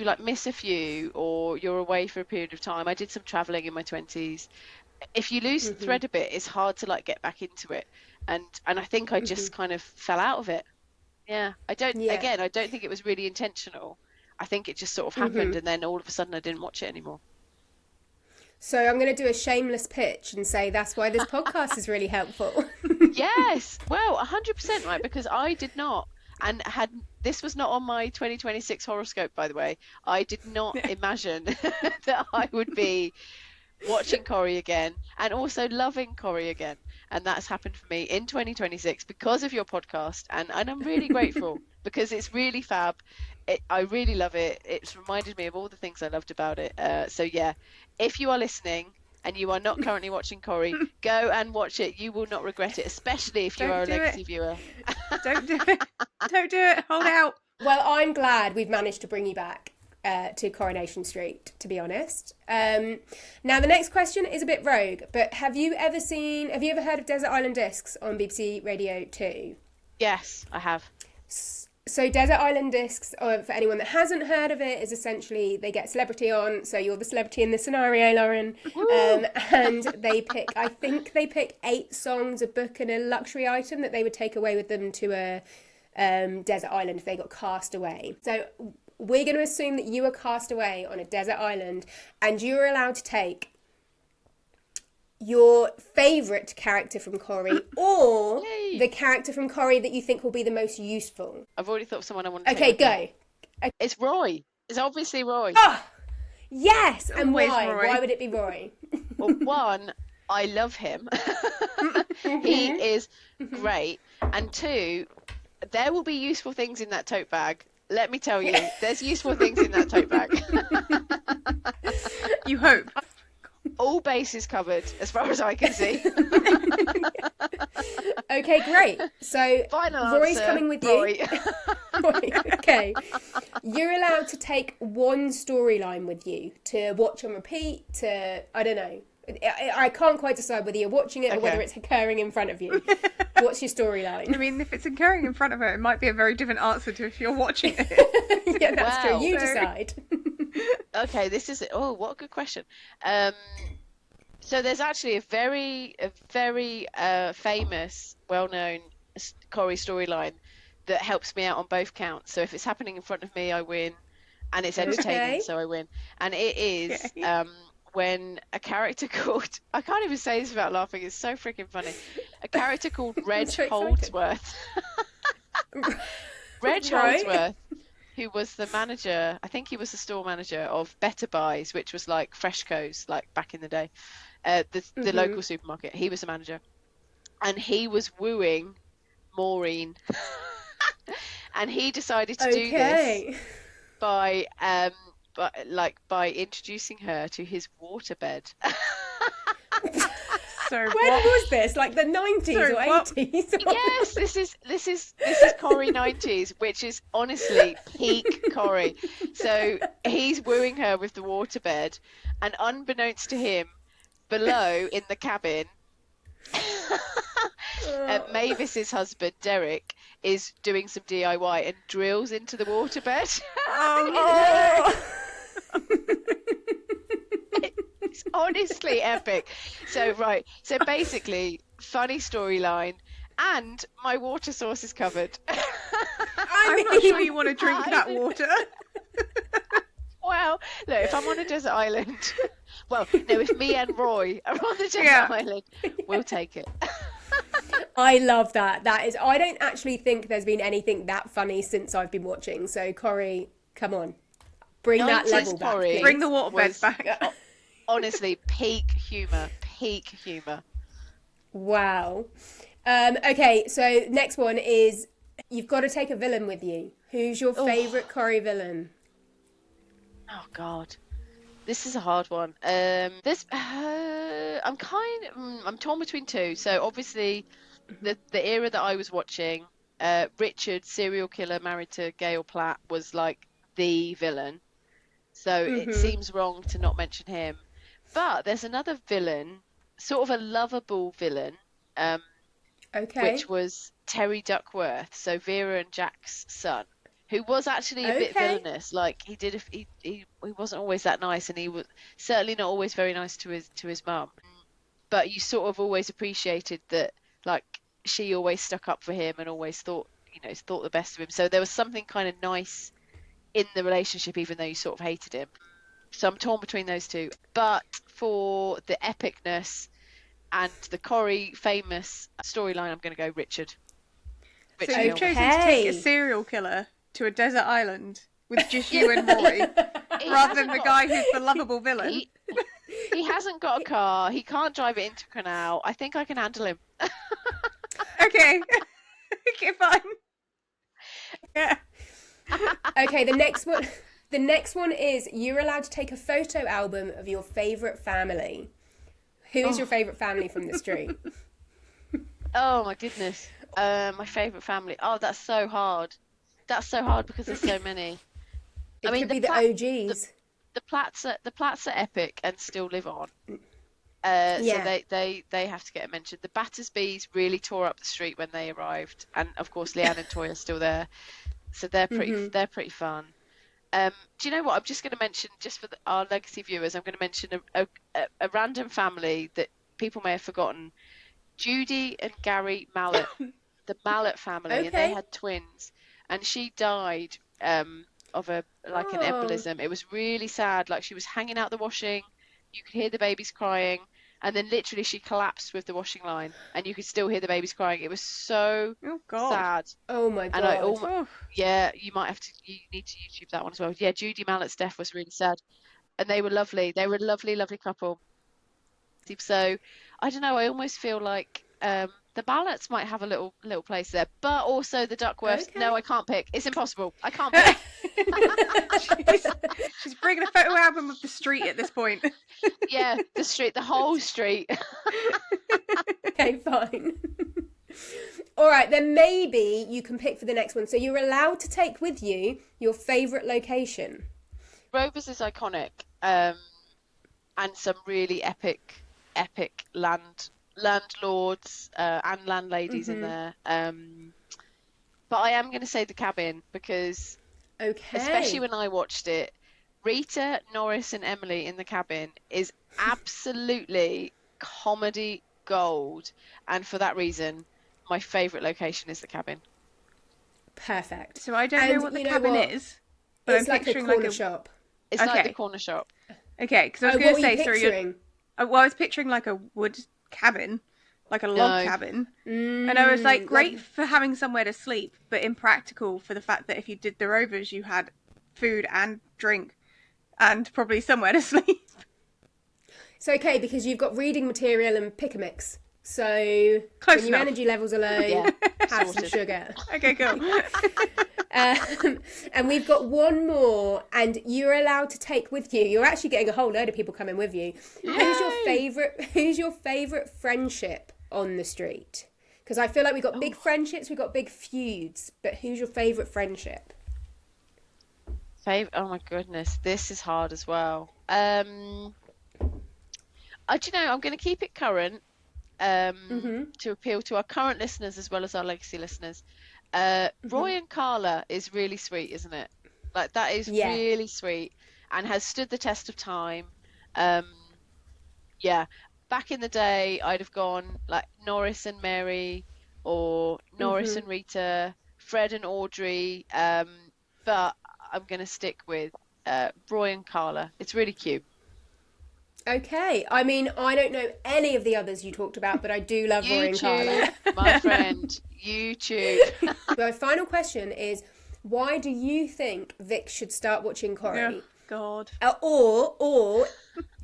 like miss a few, or you're away for a period of time, I did some traveling in my 20s. If you lose the thread a bit, it's hard to like get back into it, and I think I just kind of fell out of it. Yeah, I don't think it was really intentional. I think it just sort of happened, and then all of a sudden I didn't watch it anymore. So I'm going to do a shameless pitch and say that's why this podcast is really helpful. Yes, well, 100% right, because I did not, and this was not on my 2026 horoscope, by the way. I did not imagine that I would be watching Corrie again and also loving Corrie again. And that's happened for me in 2026 because of your podcast. And I'm really grateful because it's really fab. I really love it. It's reminded me of all the things I loved about it. So yeah, if you are listening, and you are not currently watching Corrie, go and watch it. You will not regret it, especially if you are a legacy viewer. Don't do it. Don't do it. Hold out. Well, I'm glad we've managed to bring you back to Coronation Street, to be honest. Now, the next question is a bit rogue, but have you ever heard of Desert Island Discs on BBC Radio 2? Yes, I have. So Desert Island Discs, for anyone that hasn't heard of it, is essentially they get celebrity on. So you're the celebrity in the scenario, Lauren. And I think they pick 8 songs, a book and a luxury item that they would take away with them to a desert island if they got cast away. So we're going to assume that you are cast away on a desert island and you're allowed to take your favourite character from Corrie or the character from Corrie that you think will be the most useful. I've already thought of someone I want to take. Okay, go. It's Roy. It's obviously Roy. Oh, yes. And Always why? Roy. Why would it be Roy? Well, one, I love him. He is great. And 2, there will be useful things in that tote bag. Let me tell you, there's useful things in that tote bag. You hope. All bases covered, as far as I can see. Okay, great. So Final Roy's answer, coming with Roy. you. Roy, okay. You're allowed to take one storyline with you to watch and repeat, to, I don't know. I can't quite decide whether you're watching it or whether it's occurring in front of you. What's your storyline? I mean, if it's occurring in front of her, it might be a very different answer to if you're watching it. Yeah, that's Wow. true. You decide. Okay, this is what a good question. So there's actually a very famous, well-known Corrie storyline that helps me out on both counts. So if it's happening in front of me, I win, and it's entertaining, so I win. And it is when a character called, I can't even say this without laughing, it's so freaking funny. A character called Reg Holdsworth. Reg Holdsworth, who was the manager, I think he was the store manager of Better Buys, which was like Freshco's, like back in the day, the local supermarket. He was the manager, and he was wooing Maureen, and he decided to do this by introducing her to his waterbed. So when was this? Like the 90s or 80s? Yes, this is Corrie 90s, which is honestly peak Corrie. So he's wooing her with the waterbed, and unbeknownst to him, below in the cabin, Mavis's husband Derek is doing some DIY and drills into the waterbed. It's honestly epic. So basically, funny storyline, and my water source is covered. I'm not sure you want to drink that water. Well, look, if I'm on a desert island, well, no, if me and Roy are on the desert island, we'll take it. I love that. I don't actually think there's been anything that funny since I've been watching. So Corrie, come on, bring that level back. Please. Bring the waterbed back. Honestly, peak humour. Wow. Okay, so next one is you've got to take a villain with you. Who's your favourite Corrie villain? Oh God, this is a hard one. I'm torn between 2. So obviously, the era that I was watching, Richard, serial killer, married to Gail Platt, was like the villain. So it seems wrong to not mention him. But there's another villain, sort of a lovable villain, which was Terry Duckworth, so Vera and Jack's son, who was actually a bit villainous. Like he wasn't always that nice, and he was certainly not always very nice to his mum. But you sort of always appreciated that, like, she always stuck up for him and always thought the best of him. So there was something kind of nice in the relationship, even though you sort of hated him. So I'm torn between those 2. But for the epicness and the Corrie famous storyline, I'm going to go Richard. So you've chosen to take a serial killer to a desert island with just you and Roy, rather than the guy who's the lovable villain. He hasn't got a car. He can't drive it into a canal. I think I can handle him. Okay. Okay, fine. Yeah. Okay, the next one is you're allowed to take a photo album of your favourite family. Who is your favourite family from the street? Oh my goodness. My favourite family. Oh, that's so hard. That's so hard because there's so many. It I mean, could be the OGs. the Platts are epic and still live on. So Yeah. they have to get a mention. The Battersbys really tore up the street when they arrived, and of course Leanne and Toy are still there, so they're pretty fun. Do you know what? I'm just going to mention, just for our legacy viewers, I'm going to mention a random family that people may have forgotten. Judy and Gary Mallet, the Mallet family, and they Okay. had twins, and she died of an embolism. It was really sad. Like, she was hanging out the washing, you could hear the babies crying, and then literally she collapsed with the washing line, and you could still hear the babies crying. It was so sad. Oh my And God. yeah, you need to YouTube that one as well. Yeah, Judy Mallet's death was really sad, and they were lovely. They were a lovely, lovely couple. So I don't know. I almost feel like the Mallets might have a little place there, but also the Duckworths. Okay. No, I can't pick. It's impossible. I can't pick. She's bringing a photo album of the street at this point. Yeah, the street, the whole street. Okay, fine. All right, then maybe you can pick for the next one. So you're allowed to take with you your favourite location. Rovers is iconic, and some really epic landlords and landladies in there. But I am going to say the cabin because, especially when I watched it, Rita, Norris, and Emily in the cabin is absolutely comedy gold, and for that reason, my favourite location is the cabin. Perfect. So I don't know what the cabin is, but it's I'm like picturing a corner shop. It's like the corner shop. Okay, because I was going to say, picturing? I was picturing like a wood cabin, like a log cabin, and I was like, great for having somewhere to sleep, but impractical for the fact that if you did the Rovers, you had food and drink, and probably somewhere to sleep. It's okay because you've got reading material and pick a mix. So when your energy levels are low, have some sugar. Okay, cool. And we've got one more, and you're allowed to take with you. You're actually getting a whole load of people coming with you. Yay! Who's your favourite friendship on the street? Because I feel like we've got big friendships, we've got big feuds, but who's your favourite friendship? Oh my goodness, this is hard as well. Do you know, I'm going to keep it current. To appeal to our current listeners as well as our legacy listeners. Roy and Carla is really sweet, isn't it? Like, that is really sweet and has stood the test of time. Back in the day, I'd have gone like Norris and Mary, or Norris and Rita, Fred and Audrey, but I'm going to stick with Roy and Carla. It's really cute. Okay, I mean, I don't know any of the others you talked about, but I do love Roy and Carla. My friend, YouTube. My final question is, why do you think Vic should start watching Corrie? Oh, God. Or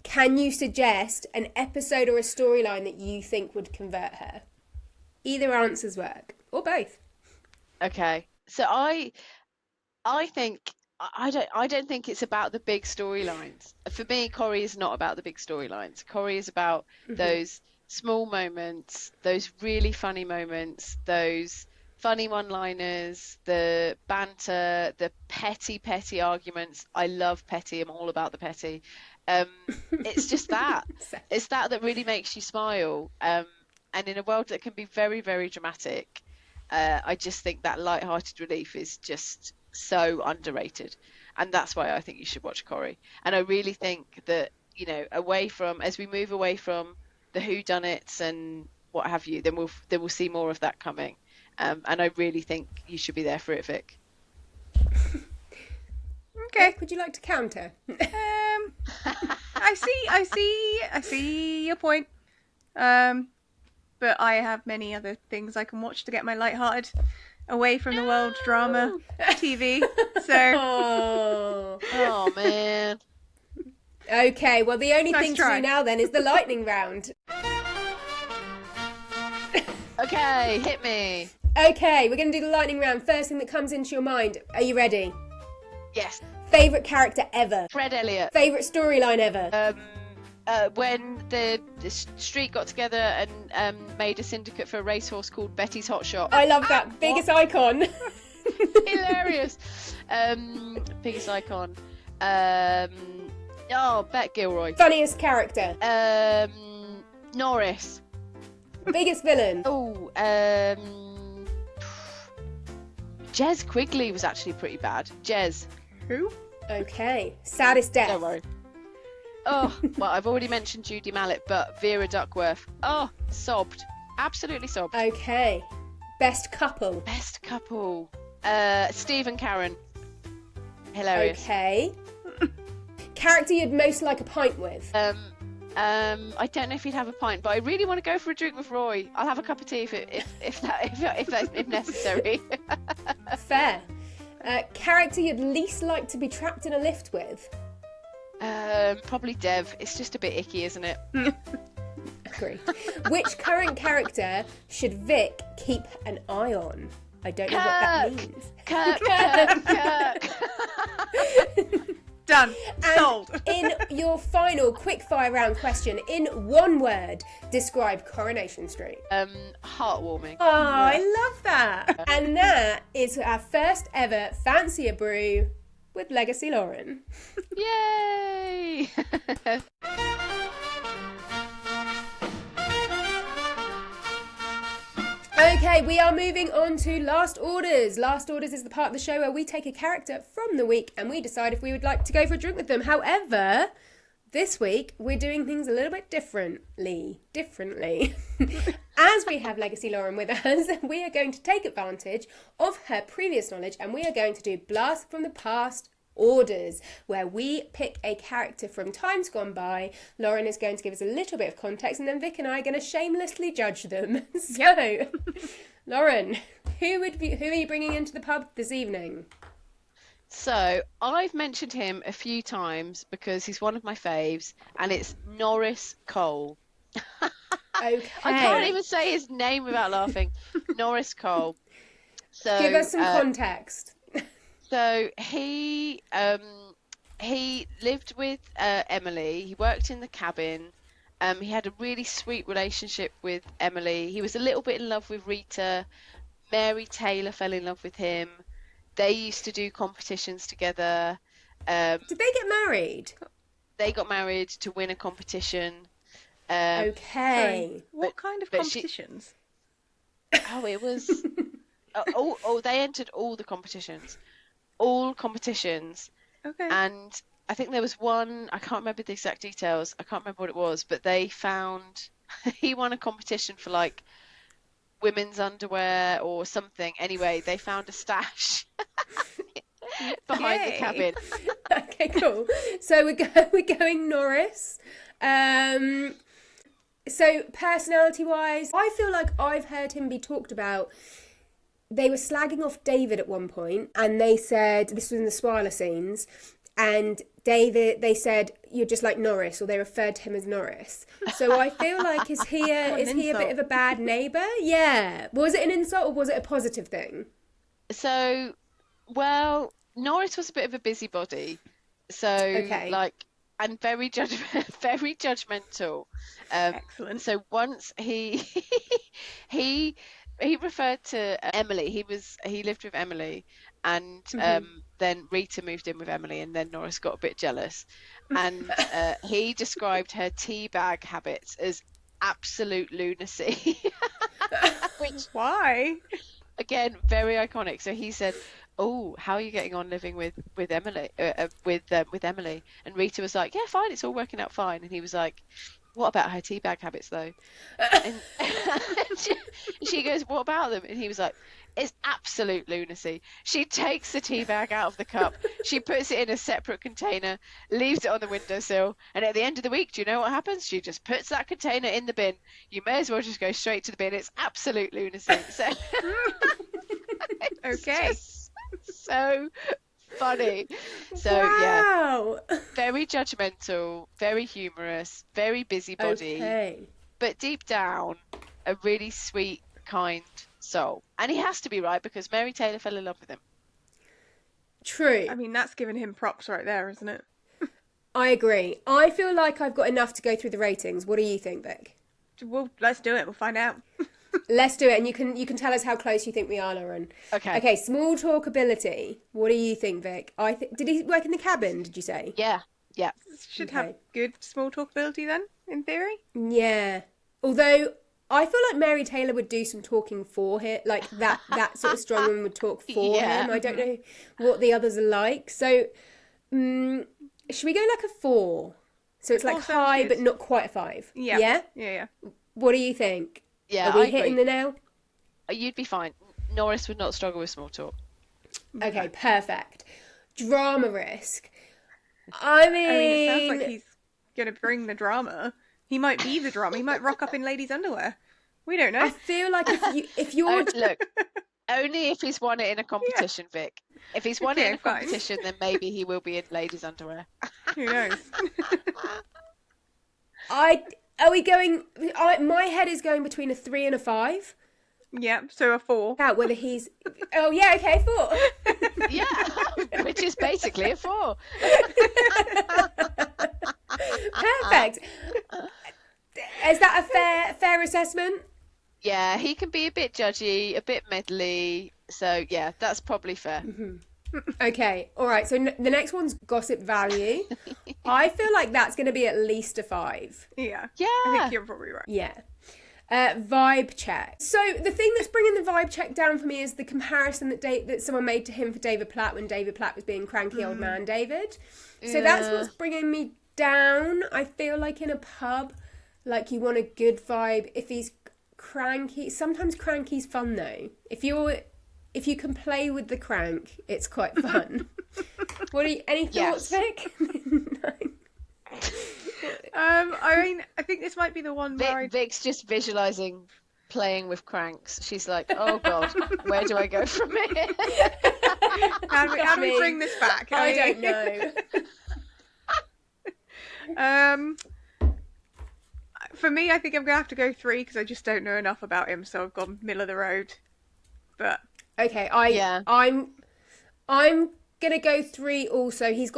can you suggest an episode or a storyline that you think would convert her? Either answers work, or both. Okay, so I think I don't think it's about the big storylines. For me, Corrie is not about the big storylines. Corrie is about those small moments, those really funny moments, those funny one-liners, the banter, the petty arguments. I love petty. I'm all about the petty. It's just that. It's that really makes you smile. And in a world that can be very, very dramatic, I just think that light-hearted relief is just so underrated, and that's why I think you should watch Corrie. And I really think that, you know, as we move away from the whodunits and what have you, then we'll see more of that coming. And I really think you should be there for it, Vic. Okay. Would you like to counter? I see your point. But I have many other things I can watch to get my lighthearted away from the world drama TV. So oh man. Okay, well the only thing to do now then is the lightning round. Okay, hit me. Okay, we're going to do the lightning round. First thing that comes into your mind. Are you ready? Yes. Favourite character ever? Fred Elliott. Favourite storyline ever? when the street got together and made a syndicate for a racehorse called Betty's Hot Shot. I love that. Biggest icon. Hilarious. Biggest icon. Bet Gilroy. Funniest character. Norris. Biggest villain. Jez Quigley was actually pretty bad. Jez. Who? Okay. Saddest death. Don't worry. Oh, well, I've already mentioned Judy Mallet, but Vera Duckworth. Oh, sobbed. Absolutely sobbed. Okay. Best couple. Best couple. Steve and Karen. Hilarious. Okay. Character you'd most like a pint with. I don't know if he'd have a pint, but I really want to go for a drink with Roy. I'll have a cup of tea if necessary. Fair. Character you'd least like to be trapped in a lift with. Probably Dev. It's just a bit icky, isn't it? Agree. Which current character should Vic keep an eye on? I don't know what that means. Kirk. Done. And Sold. in your final quickfire round question, in one word, describe Coronation Street. Heartwarming. Oh, I love that. And that is our first ever Fancy a Brew with Legacy Lauren. Yay! Okay, we are moving on to Last Orders. Last Orders is the part of the show where we take a character from the week and we decide if we would like to go for a drink with them. However, this week we're doing things a little bit differently. As we have Legacy Lauren with us, we are going to take advantage of her previous knowledge and we are going to do Blast from the Past Orders, where we pick a character from times gone by. Lauren is going to give us a little bit of context and then Vic and I are going to shamelessly judge them. So, Lauren, who are you bringing into the pub this evening? So, I've mentioned him a few times because he's one of my faves, and it's Norris Cole. Okay. I can't even say his name without laughing. Norris Cole. So, give us some context. So he lived with Emily. He worked in the cabin. He had a really sweet relationship with Emily. He was a little bit in love with Rita. Mary Taylor fell in love with him. They used to do competitions together. Did they get married? They got married to win a competition. Okay. Sorry, what kind of competitions? It was... they entered all the competitions. All competitions. Okay. And I think there was one, I can't remember the exact details, I can't remember what it was, but they found, he won a competition for like women's underwear or something. Anyway, they found a stash behind the cabin. Okay, cool. So we're going Norris. So personality-wise, I feel like I've heard him be talked about. They were slagging off David at one point, and they said, this was in the spoiler scenes, and David, they said, you're just like Norris, or they referred to him as Norris. So I feel like, is he a bit of a bad neighbour? Yeah. Was it an insult, or was it a positive thing? So, well, Norris was a bit of a busybody. So, and very judgmental. Excellent. So once he referred to Emily. He lived with Emily, and then Rita moved in with Emily, and then Norris got a bit jealous, and he described her tea bag habits as absolute lunacy. Why? Again, very iconic. So he said, "Oh, how are you getting on living with Emily? With Emily?" And Rita was like, "Yeah, fine. It's all working out fine." And he was like, "What about her teabag habits, though?" And she goes, "What about them?" And he was like, "It's absolute lunacy. She takes the teabag out of the cup, she puts it in a separate container, leaves it on the windowsill, and at the end of the week, do you know what happens? She just puts that container in the bin. You may as well just go straight to the bin. It's absolute lunacy." So, okay. So funny. So wow. Yeah, very judgmental, very humorous, very busybody, but deep down a really sweet, kind soul. And he has to be, right, because Mary Taylor fell in love with him. True. I mean, that's giving him props right there, isn't it? I agree. I feel like I've got enough to go through the ratings. What do you think, Vic? Well, let's do it. We'll find out. Let's do it, and you can tell us how close you think we are, Lauren. Okay. Okay, small talk ability. What do you think, Vic? Did he work in the cabin, did you say? Yeah. Should have good small talk ability then, in theory. Yeah. Although I feel like Mary Taylor would do some talking for him, like that sort of strong woman would talk for him. I don't know what the others are like. So, should we go like a 4? So it's like high, but not quite a 5. Yeah. What do you think? Yeah, Are we hitting the nail? You'd be fine. Norris would not struggle with small talk. Okay, perfect. Drama risk. I mean, it sounds like he's going to bring the drama. He might be the drama. He might rock up in ladies' underwear. We don't know. I feel like if you're look, only if he's won it in a competition, Vic. If he's won it in a competition, then maybe he will be in ladies' underwear. Who knows? Are we going? My head is going between a 3 and a 5. Yeah, so a 4. Out whether he's. Oh yeah, okay, 4. Yeah, which is basically a 4. Perfect. Is that a fair assessment? Yeah, he can be a bit judgy, a bit meddly. So yeah, that's probably fair. Mm-hmm. Okay, all right. So the next one's gossip value. I feel like that's going to be at least a 5. Yeah. Yeah. I think you're probably right. Yeah. Vibe check. So the thing that's bringing the vibe check down for me is the comparison that someone made to him for David Platt when David Platt was being cranky old man David. So that's what's bringing me down. I feel like in a pub, like you want a good vibe. If he's cranky, sometimes cranky's fun though. If you can play with the crank, it's quite fun. Any thoughts, Vic? No. I mean, I think this might be the one where Vic's just visualising playing with cranks. She's like, oh God, where do I go from here? How do we bring this back? I don't know. For me, I think I'm going to have to go 3 because I just don't know enough about him, so I've gone middle of the road. But okay, I'm gonna go 3 also. He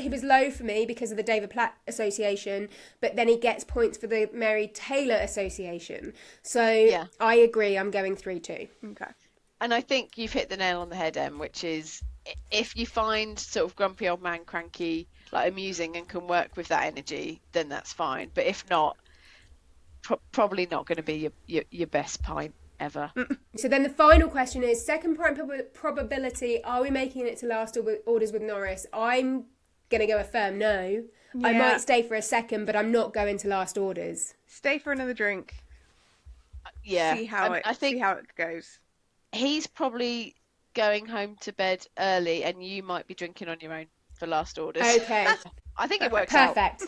was low for me because of the David Platt association, but then he gets points for the Mary Taylor association. So yeah. I agree, I'm going 3 too. Okay. And I think you've hit the nail on the head, Em, which is if you find sort of grumpy old man cranky like amusing and can work with that energy, then that's fine. But if not, probably not going to be your best pint ever. So then the final question is, second prime probability, are we making it to last orders with Norris? I'm going to go a firm no. Yeah. I might stay for a second, but I'm not going to last orders. Stay for another drink. Yeah. See how it goes. He's probably going home to bed early and you might be drinking on your own for last orders. Okay. I think it works Perfect.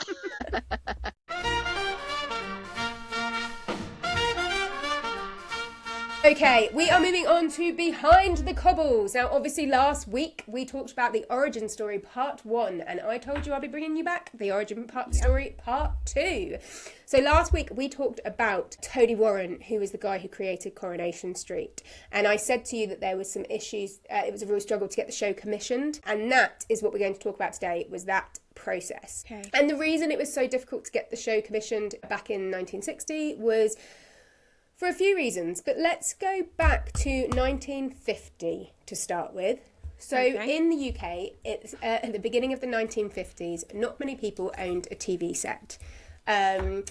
Okay, we are moving on to Behind the Cobbles. Now, obviously, last week we talked about the origin story part 1, and I told you I'll be bringing you back the origin story part 2. So last week we talked about Tony Warren, who was the guy who created Coronation Street, and I said to you that there was some issues. It was a real struggle to get the show commissioned, and that is what we're going to talk about today. Was that process? Okay. And the reason it was so difficult to get the show commissioned back in 1960 was for a few reasons, but let's go back to 1950 to start with. So in the UK, it's at the beginning of the 1950s, not many people owned a TV set. There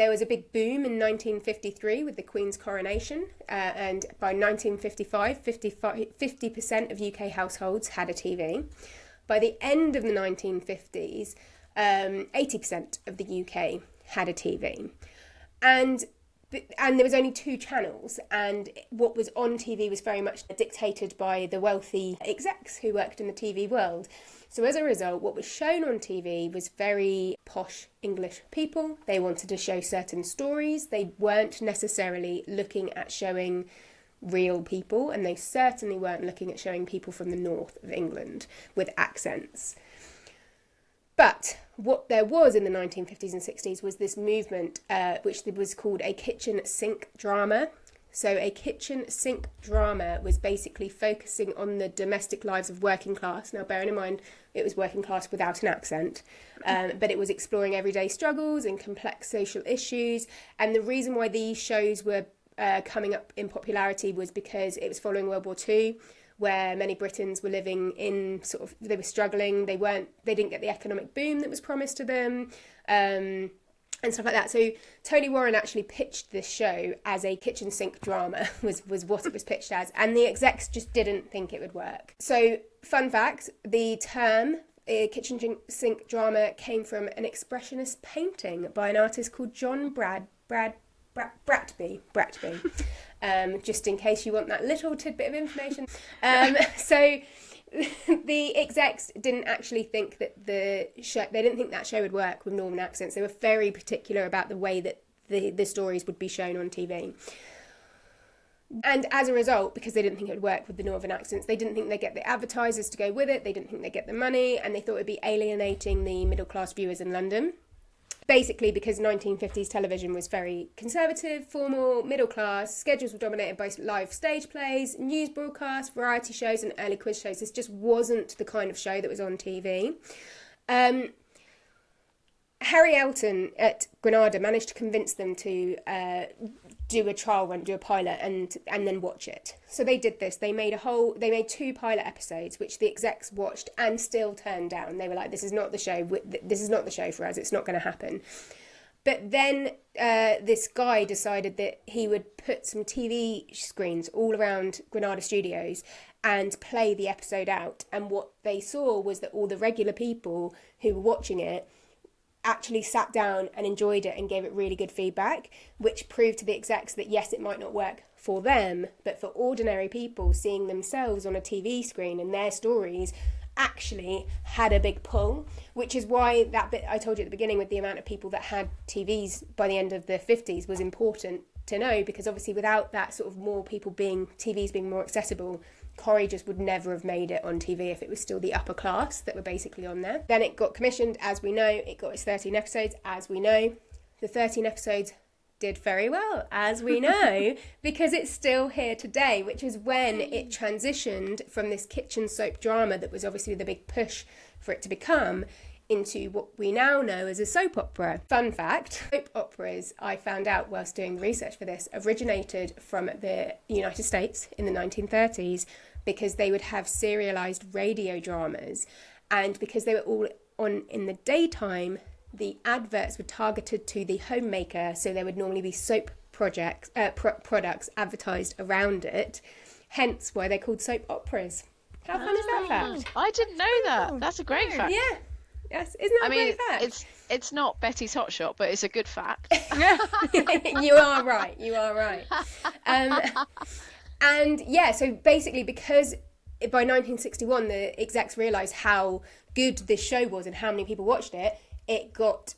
was a big boom in 1953 with the Queen's coronation, and by 1955, 50% of UK households had a TV. By the end of the 1950s, 80% of the UK had a TV. And there was only 2 channels, and what was on TV was very much dictated by the wealthy execs who worked in the TV world. So as a result, what was shown on TV was very posh English people. They wanted to show certain stories. They weren't necessarily looking at showing real people, and they certainly weren't looking at showing people from the north of England with accents. But what there was in the 1950s and 60s was this movement, which was called a kitchen sink drama. So a kitchen sink drama was basically focusing on the domestic lives of working class. Now, bearing in mind, it was working class without an accent, but it was exploring everyday struggles and complex social issues. And the reason why these shows were coming up in popularity was because it was following World War II, where many Britons were living in they were struggling. They didn't get the economic boom that was promised to them. And stuff like that. So Tony Warren actually pitched this show as a kitchen sink drama, was what it was pitched as, and the execs just didn't think it would work. So, fun fact, the term kitchen sink drama came from an expressionist painting by an artist called John Bratby. Just in case you want that little tidbit of information. So the execs didn't actually think that they didn't think that show would work with Northern accents. They were very particular about the way that the stories would be shown on TV. And as a result, because they didn't think it would work with the Northern accents, they didn't think they'd get the advertisers to go with it, they didn't think they'd get the money, and they thought it would be alienating the middle-class viewers in London. Basically, because 1950s television was very conservative, formal, middle class, schedules were dominated by live stage plays, news broadcasts, variety shows and early quiz shows. This just wasn't the kind of show that was on TV. Harry Elton at Granada managed to convince them to do a trial run, do a pilot, and then watch it. So they did this. They made 2 pilot episodes, which the execs watched and still turned down. They were like, "This is not the show. This is not the show for us. It's not going to happen." But then this guy decided that he would put some TV screens all around Granada Studios and play the episode out. And what they saw was that all the regular people who were watching it actually sat down and enjoyed it and gave it really good feedback, which proved to the execs that yes, it might not work for them, but for ordinary people, seeing themselves on a TV screen and their stories actually had a big pull, which is why that bit I told you at the beginning with the amount of people that had TVs by the end of the 50s was important to know, because obviously without that sort of more people TVs being more accessible, Corrie just would never have made it on TV if it was still the upper class that were basically on there. Then it got commissioned, as we know. It got its 13 episodes, as we know. The 13 episodes did very well, as we know, because it's still here today, which is when it transitioned from this kitchen soap drama that was obviously the big push for it to become into what we now know as a soap opera. Fun fact, soap operas, I found out whilst doing research for this, originated from the United States in the 1930s, because they would have serialized radio dramas, and because they were all on in the daytime, the adverts were targeted to the homemaker, so there would normally be soap products advertised around it, hence why they're called soap operas. How fun is that fact? I didn't know that. That's a great fact. Yeah. Yes, isn't that a great fact? It's not Betty's Hot Shot, but it's a good fact. You are right. And yeah, so basically because by 1961 the execs realised how good this show was and how many people watched it, it got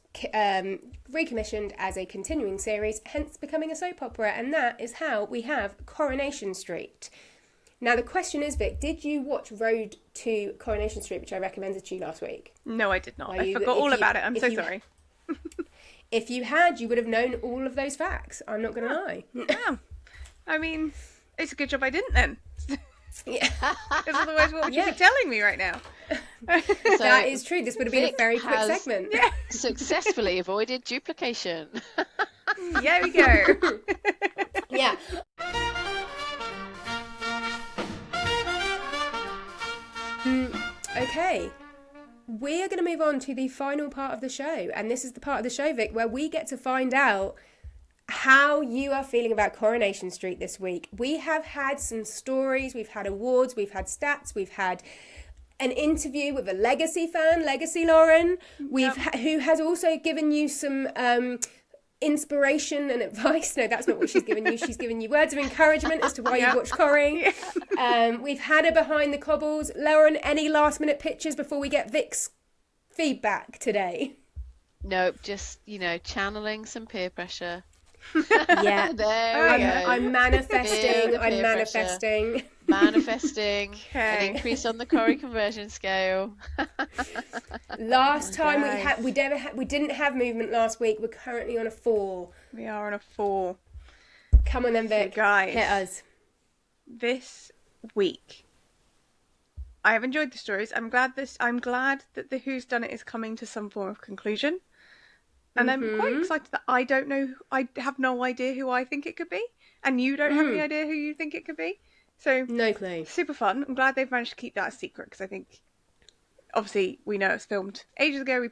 recommissioned as a continuing series, hence becoming a soap opera, and that is how we have Coronation Street. Now the question is, Vic, did you watch Road to Coronation Street, which I recommended to you last week? No, I did not. I forgot all about it. I'm so sorry. If you had, you would have known all of those facts. I'm not going to lie. Yeah. I mean, it's a good job I didn't then. Yeah. Because otherwise, what would you be telling me right now? So that is true. This would have been a very quick segment. Yeah. Successfully avoided duplication. There we go. Yeah. Okay. We are going to move on to the final part of the show. And this is the part of the show, Vic, where we get to find out how you are feeling about Coronation Street this week. We have had some stories, we've had awards, we've had stats, we've had an interview with a Legacy fan, Legacy Lauren, who has also given you some inspiration and advice. No, that's not what she's given you. She's given you words of encouragement as to why you watch Corrie. We've had her behind the cobbles. Lauren, any last minute pictures before we get Vic's feedback today? Nope, just, channeling some peer pressure. Yeah, there we go. I'm manifesting. Manifesting Okay. an increase on the Corrie Conversion scale. Last time we didn't have movement last week. We're currently on a 4. We are on a 4. Come on then, Vic. So guys, hit us. This week, I have enjoyed the stories. I'm glad that the Who's Done It is coming to some form of conclusion. And I'm quite excited that I have no idea who I think it could be. And you don't have any idea who you think it could be. So, no clue. Super fun. I'm glad they've managed to keep that a secret, because I think, obviously, we know it's filmed ages ago.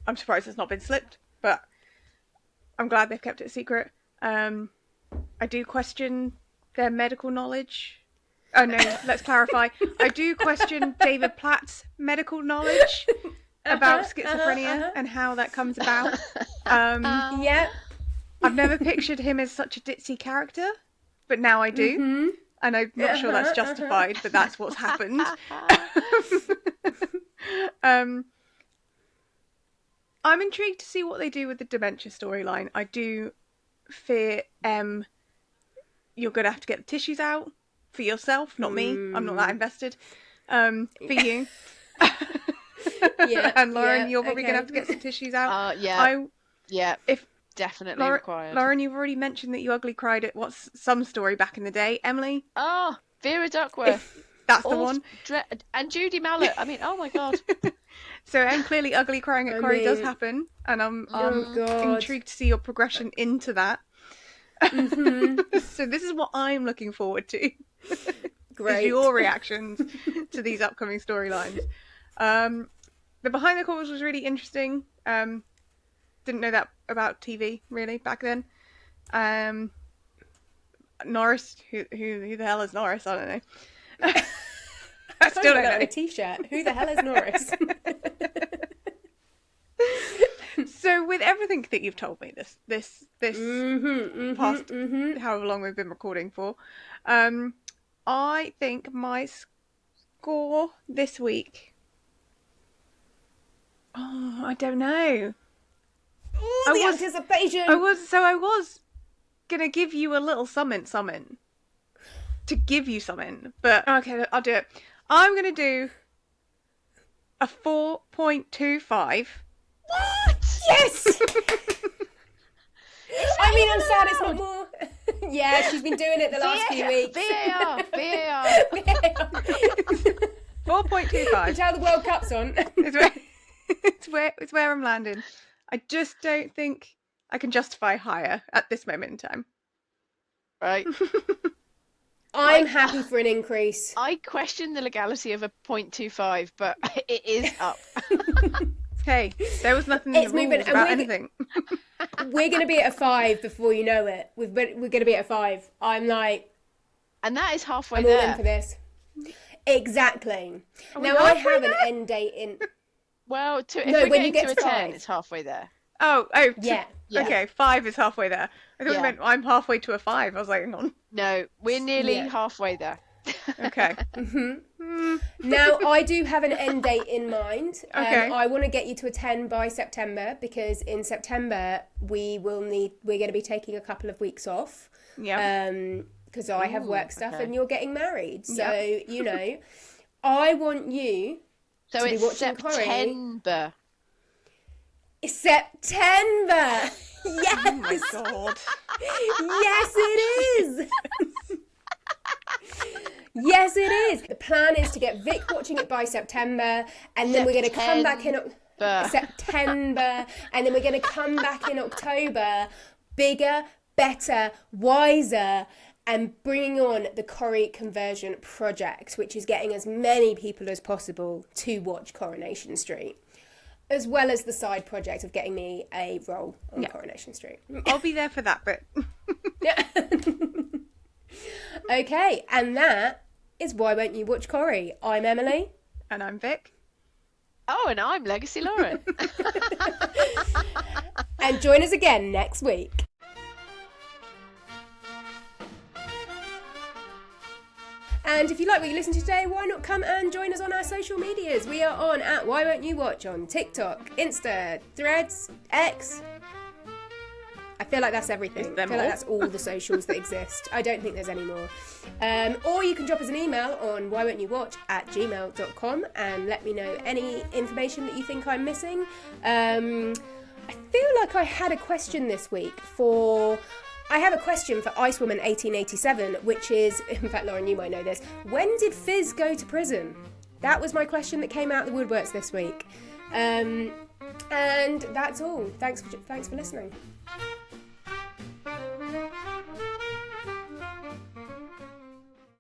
I'm surprised it's not been slipped, but I'm glad they've kept it a secret. I do question their medical knowledge. Oh no, let's clarify. I do question David Platt's medical knowledge about schizophrenia and how that comes about. Yeah. I've never pictured him as such a ditzy character, but now I do. And I'm not sure that's justified, but that's what's happened. I'm intrigued to see what they do with the dementia storyline. I do fear, you're going to have to get the tissues out for yourself, not me. I'm not that invested. For you. Yeah. And Lauren, you're probably going to have to get some tissues out. Definitely required. Lauren, you've already mentioned that you ugly cried at some story back in the day. Emily? Oh, Vera Duckworth. That's the one. And Judy Mallett. I mean, oh my God. So, and clearly ugly crying at Corrie does happen. And I'm intrigued to see your progression into that. So this is what I'm looking forward to. Great. Is your reactions to these upcoming storylines. The behind the cobbles was really interesting. Didn't know that about TV really back then. Norris, who the hell is Norris? I don't know. I still don't know. A t-shirt. Who the hell is Norris? So with everything that you've told me this past however long we've been recording for, I think my score this week. Oh, I don't know. Ooh, the anticipation. I was gonna give you a little summon to give you something, but okay, I'll do it. I'm gonna do a 4.25. What? Yes. I mean, I'm sad it's not more. Yeah, she's been doing it the last few weeks. VAR. 4.25. Until the World Cup's on. It's where I'm landing. I just don't think I can justify higher at this moment in time. Right. I'm happy for an increase. I question the legality of a 0.25, but it is up. Hey, there was nothing in the rules about anything. We're going to be at a 5 before you know it. We're going to be at a 5. I'm like... And that is halfway I'm there. all in for this. Exactly. Now, I have an end date in... Well, if we're getting to a 10, it's halfway there. Yeah. Okay, 5 is halfway there. I thought you meant I'm halfway to a 5. I was like, hang on. No, we're nearly halfway there. Okay. Now, I do have an end date in mind. Okay. I want to get you to a 10 by September, because in September we're going to be taking a couple of weeks off. Yeah. Because I have work stuff and you're getting married. So, you know, I want you to be watching Corrie. September. It's September. Yes. Oh my God. Yes, it is. Yes, it is. The plan is to get Vic watching it by September, and then we're going to come back in September, and then we're going to come back in October, bigger, better, wiser, and bringing on the Corrie Conversion Project, which is getting as many people as possible to watch Coronation Street, as well as the side project of getting me a role on Coronation Street. I'll be there for that bit. Okay, and that is Why Won't You Watch Corrie? I'm Emily. And I'm Vic. Oh, and I'm Legacy Lauren. And join us again next week. And if you like what you listen to today, why not come and join us on our social medias? We are on at Why Won't You Watch on TikTok, Insta, Threads, X. I feel like that's everything. I feel like that's all the socials that exist. I don't think there's any more. Or you can drop us an email on whywon'tyouvwatch@gmail.com and let me know any information that you think I'm missing. I feel like I had a question this week for I have a question for Icewoman 1887, which is, in fact, Lauren, you might know this. When did Fizz go to prison? That was my question that came out of the woodworks this week. And that's all. Thanks for listening.